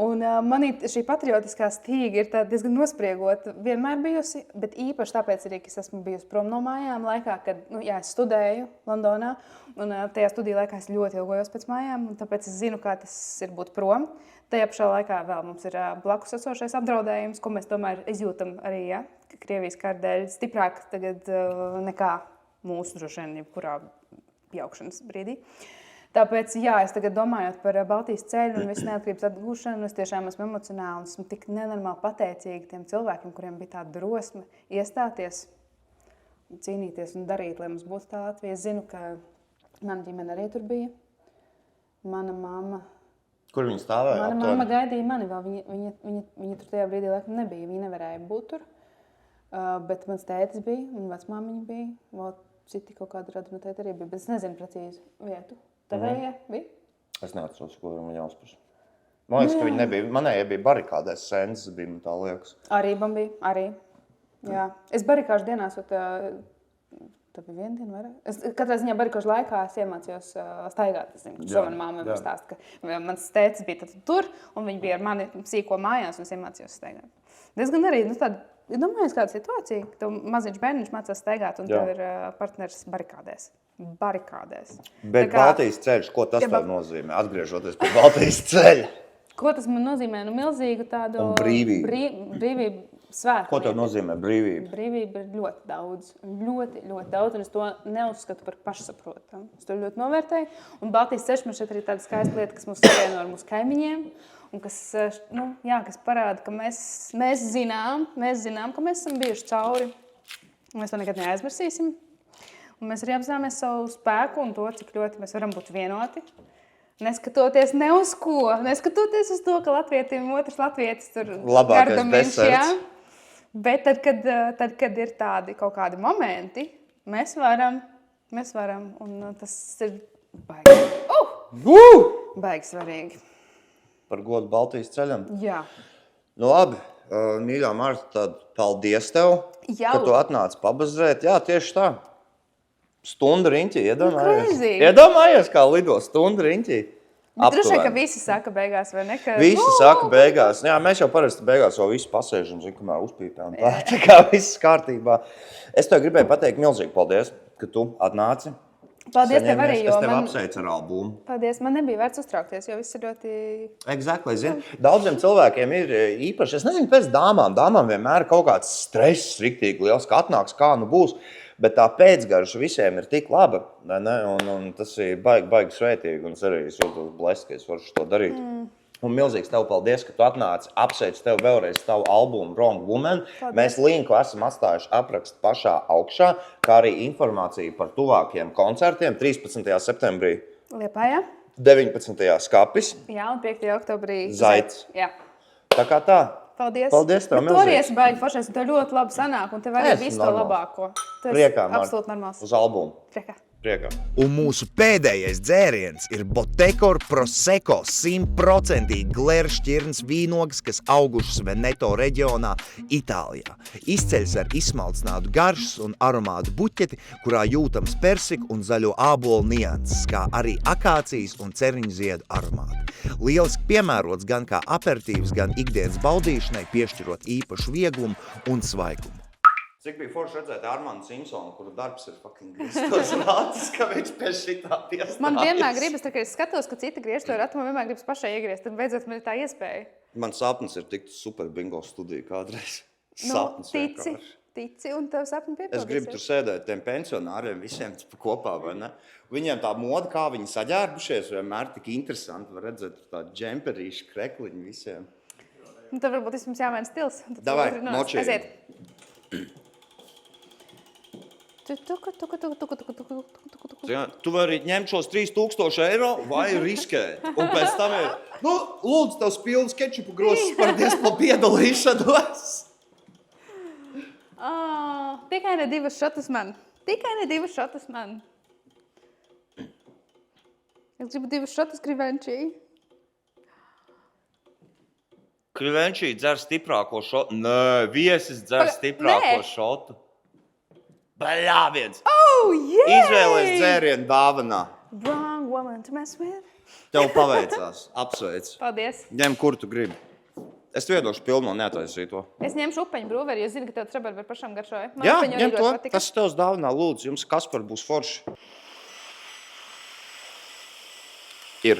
Speaker 1: Un manī šī patriotiskā stīga ir diezgan nospriegota vienmēr bijusi, bet īpaši tāpēc arī, ka es esmu bijusi prom no mājām laikā, kad es studēju Londonā, un tajā studiju laikā es ļoti ilgojos pēc mājām, un tāpēc es zinu, kā tas ir būt prom. Tajā pašā laikā vēl mums ir blakus esošais apdraudējums, ko mēs tomēr izjūtam arī, ka Krievijas kara dēļ stiprāk tagad nekā mūsu droši vien jebkurā pieaugšanas brīdī. Tāpēc, es tagad domājot par Baltijas ceļu un visu neatkarības atgūšanu, es tiešām esmu emocionāli un esmu tik nenormāli pateicīga tiem cilvēkiem, kuriem bija tāda drosme iestāties, cīnīties un darīt, lai mums būtu tā Latvija. Es zinu, ka mana ģimene arī tur bija. Mana mamma...
Speaker 2: Kur viņa stāvēja?
Speaker 1: Mana mamma gaidīja mani vēl. Viņa tur tajā brīdī laikam nebija. Viņa nevarēja būt tur. Bet mans tētis bija un vecmāmiņa bija. Vēl citi kaut kādi radu no tēti arī bija. Bet es nezinu precīzi vietu. Tavējie bija?
Speaker 2: Es neatceros, ko man jāuzpras. Man liekas, ka viņi nebija. Manējie bija barikādēs, sēnes bija, man tā liekas.
Speaker 1: Arī man bija, arī. Jā. Es barikāžu dienās, tā bija viena diena vairāk. Es katrā ziņā barikāžu laikā es iemācījos staigāt. Es zinu, šo man māma jau stāsta, ka mans tētis bija tur, un viņi bija ar mani sīko mājās, un es iemācījos staigāt. Diezgan arī, ir domājies kāda situācija, ka tev maziņš bērniņš mācās staigāt, un tev ir partneris barikādēs.
Speaker 2: Bet Baltijas ceļš, ko tas tev nozīmē? Atgriežoties pie Baltijas ceļa.
Speaker 1: Ko tas man nozīmē? Milzīgu tādu...
Speaker 2: Un brīvību.
Speaker 1: Brīvību svētku.
Speaker 2: Ko tev nozīmē brīvība?
Speaker 1: Brīvība ir ļoti daudz. Ļoti daudz, un es to neuzskatu par pašsaprotamu. Es to ļoti novērtēju. Un Baltijas ceļš man šeit arī tāda skaista lieta, kas mūs savieno ar mūsu kaimiņiem. Un kas parāda, ka mēs zinām, ka mēs esam bijuši cauri. Mēs to nekad neaizmirsīsim. Un mēs arī apzināmies savu spēku un to, cik ļoti mēs varam būt vienoti. Neskatoties ne uz ko, neskatoties uz to, ka latvietim otrs latvietis tur
Speaker 2: labākais deserts.
Speaker 1: Bet tad, kad ir tādi kaut kādi momenti, Mēs varam, un tas ir baigi. Baigi svarīgi.
Speaker 2: Par godu Baltijas ceļam.
Speaker 1: Jā.
Speaker 2: Nu labi, mīļā Marta, tad paldies tev, ka tu atnāci pabazrēt. Jā, tieši tā. Stunda riņķī, iedomājies, kā lido stunda riņķī.
Speaker 1: Bet droši, ka visi saka beigās, vai ne?
Speaker 2: Visi saka beigās. Jā, mēs jau parasti beigās jau visu pasēžam, kamēr uzpīpējam. Tā kā viss kārtībā. Es tev gribēju pateikt milzīgi paldies, ka tu atnāci.
Speaker 1: Paldies tev arī, jo
Speaker 2: es tev apsveicu ar albumu.
Speaker 1: Paldies, man nebija vērts uztraukties, jo viss ir ļoti...
Speaker 2: Exactly, zini. Daudziem cilvēkiem ir īpaši, es nezinu, pēc dāmām vienmēr kaut kāds stress riktīgi liels, ka atnāks kā nu būs. Bet tā pēcgarša visiem ir tik laba, ne? Un tas ir baigi svētīgi, un es arī jūtos blest, ka es varu to darīt. Un milzīgs tev paldies, ka tu atnāci, apsveic tev vēlreiz tavu albumu Wrong Woman. Paldies. Mēs linku esam atstājuši aprakstu pašā augšā, kā arī informāciju par tuvākiem koncertiem 13. septembrī.
Speaker 1: Liepājā.
Speaker 2: 19. Skapis.
Speaker 1: Jā, un 5. oktobrī.
Speaker 2: Zaits.
Speaker 1: Jā.
Speaker 2: Tā kā tā.
Speaker 1: Paldies.
Speaker 2: Paldies tev, milzīgs.
Speaker 1: Tories baigi foršais, un tev ļoti labi sanāk, un tev arī visu to labāko. Tu esi absolūti normāls.
Speaker 2: Uz albumu. Priekā.
Speaker 3: Un mūsu pēdējais dzēriens ir Botekor Prosecco 100% glēršķirnes vīnogas, kas augušas Veneto reģionā, Itālijā. Izceļas ar izsmalcinātu garšas un aromātu buķeti, kurā jūtams persiku un zaļo ābolu nianses, kā arī akācijas un ceriņu ziedu aromāti. Lieliski piemērots gan kā aperitīvs, gan ikdienas baudīšanai, piešķirot īpašu vieglumu un svaigumu.
Speaker 2: Cik bija forši redzēt Armandu Simpsonu, kuru darbs ir fucking gristos rācis, ka viņš pēc šitā piestājas.
Speaker 1: Man vienmēr gribas, tā kā es skatos, ka citi griež to ratu, man vienmēr gribas pašai iegriezt, tad beidzot man ir tā iespēja.
Speaker 2: Man sapnis ir tikt super bingo studiju kādreiz. Sapnis vienkārši.
Speaker 1: Tici, un tev sapni piepildīsies.
Speaker 2: Es gribu tur sēdēt tiem pensionāriem visiem kopā, vai ne? Viņiem tā moda, kā viņi saģērbušies, vienmēr tik interesanti, var redzēt tā džemperīši, krekliņi visiem.
Speaker 1: Nu, tad varbūt vispirms jāmēna stils.
Speaker 2: Davai, močī.
Speaker 1: Aiziet.
Speaker 2: Tu vari ņemt šos 3000 eiro vai riskēt. Un pēc tam ir, lūdzu, tavs pilns kečupu grozs, paldies par piedalīšanos.
Speaker 1: Tikai ne 2 šotas man. Es gribu 2 šotas Krivenčī.
Speaker 2: Krivenčī dzer stiprāko šotu. Nē, viesis dzer stiprāko šotu. Bļāviens!
Speaker 1: Oh, yeah!
Speaker 2: Izvēlies dzērienu dāvanā.
Speaker 1: Wrong woman to mess with.
Speaker 2: Tev paveicās. Apsveic.
Speaker 1: Paldies.
Speaker 2: Ņem, kur tu gribi. Es viedošu pilno neataisīto.
Speaker 1: Es ņemšu upeņu brūveri, jo zinu, ka tev treberi var pašām garšoja.
Speaker 2: Jā, ņem to. Tas tevs dāvanā. Lūdzu, jums Kaspar būs forši. Ir.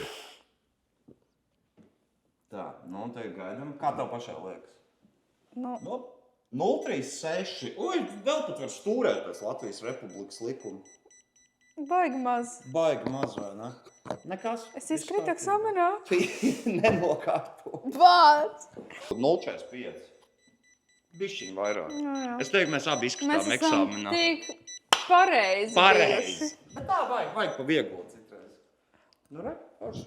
Speaker 2: Tā, nu un tagad gaidam. Kā tev pašā liekas? 036. Ui, vēl pat var stūrēt pēc Latvijas Republikas likuma.
Speaker 1: Baigi maz.
Speaker 2: Baigi maz, vai ne? Nekas.
Speaker 1: Es izkritu eksamenā.
Speaker 2: Nenokārto.
Speaker 1: Vāc!
Speaker 2: 045. Bišķiņ vairāk.
Speaker 1: Jā.
Speaker 2: Es teiktu, mēs abi izskatām eksāmenā.
Speaker 1: Mēs esam tik pareizi.
Speaker 2: Pareizi. Tā vajag pa vieglo citreiz. Nu, re, forši.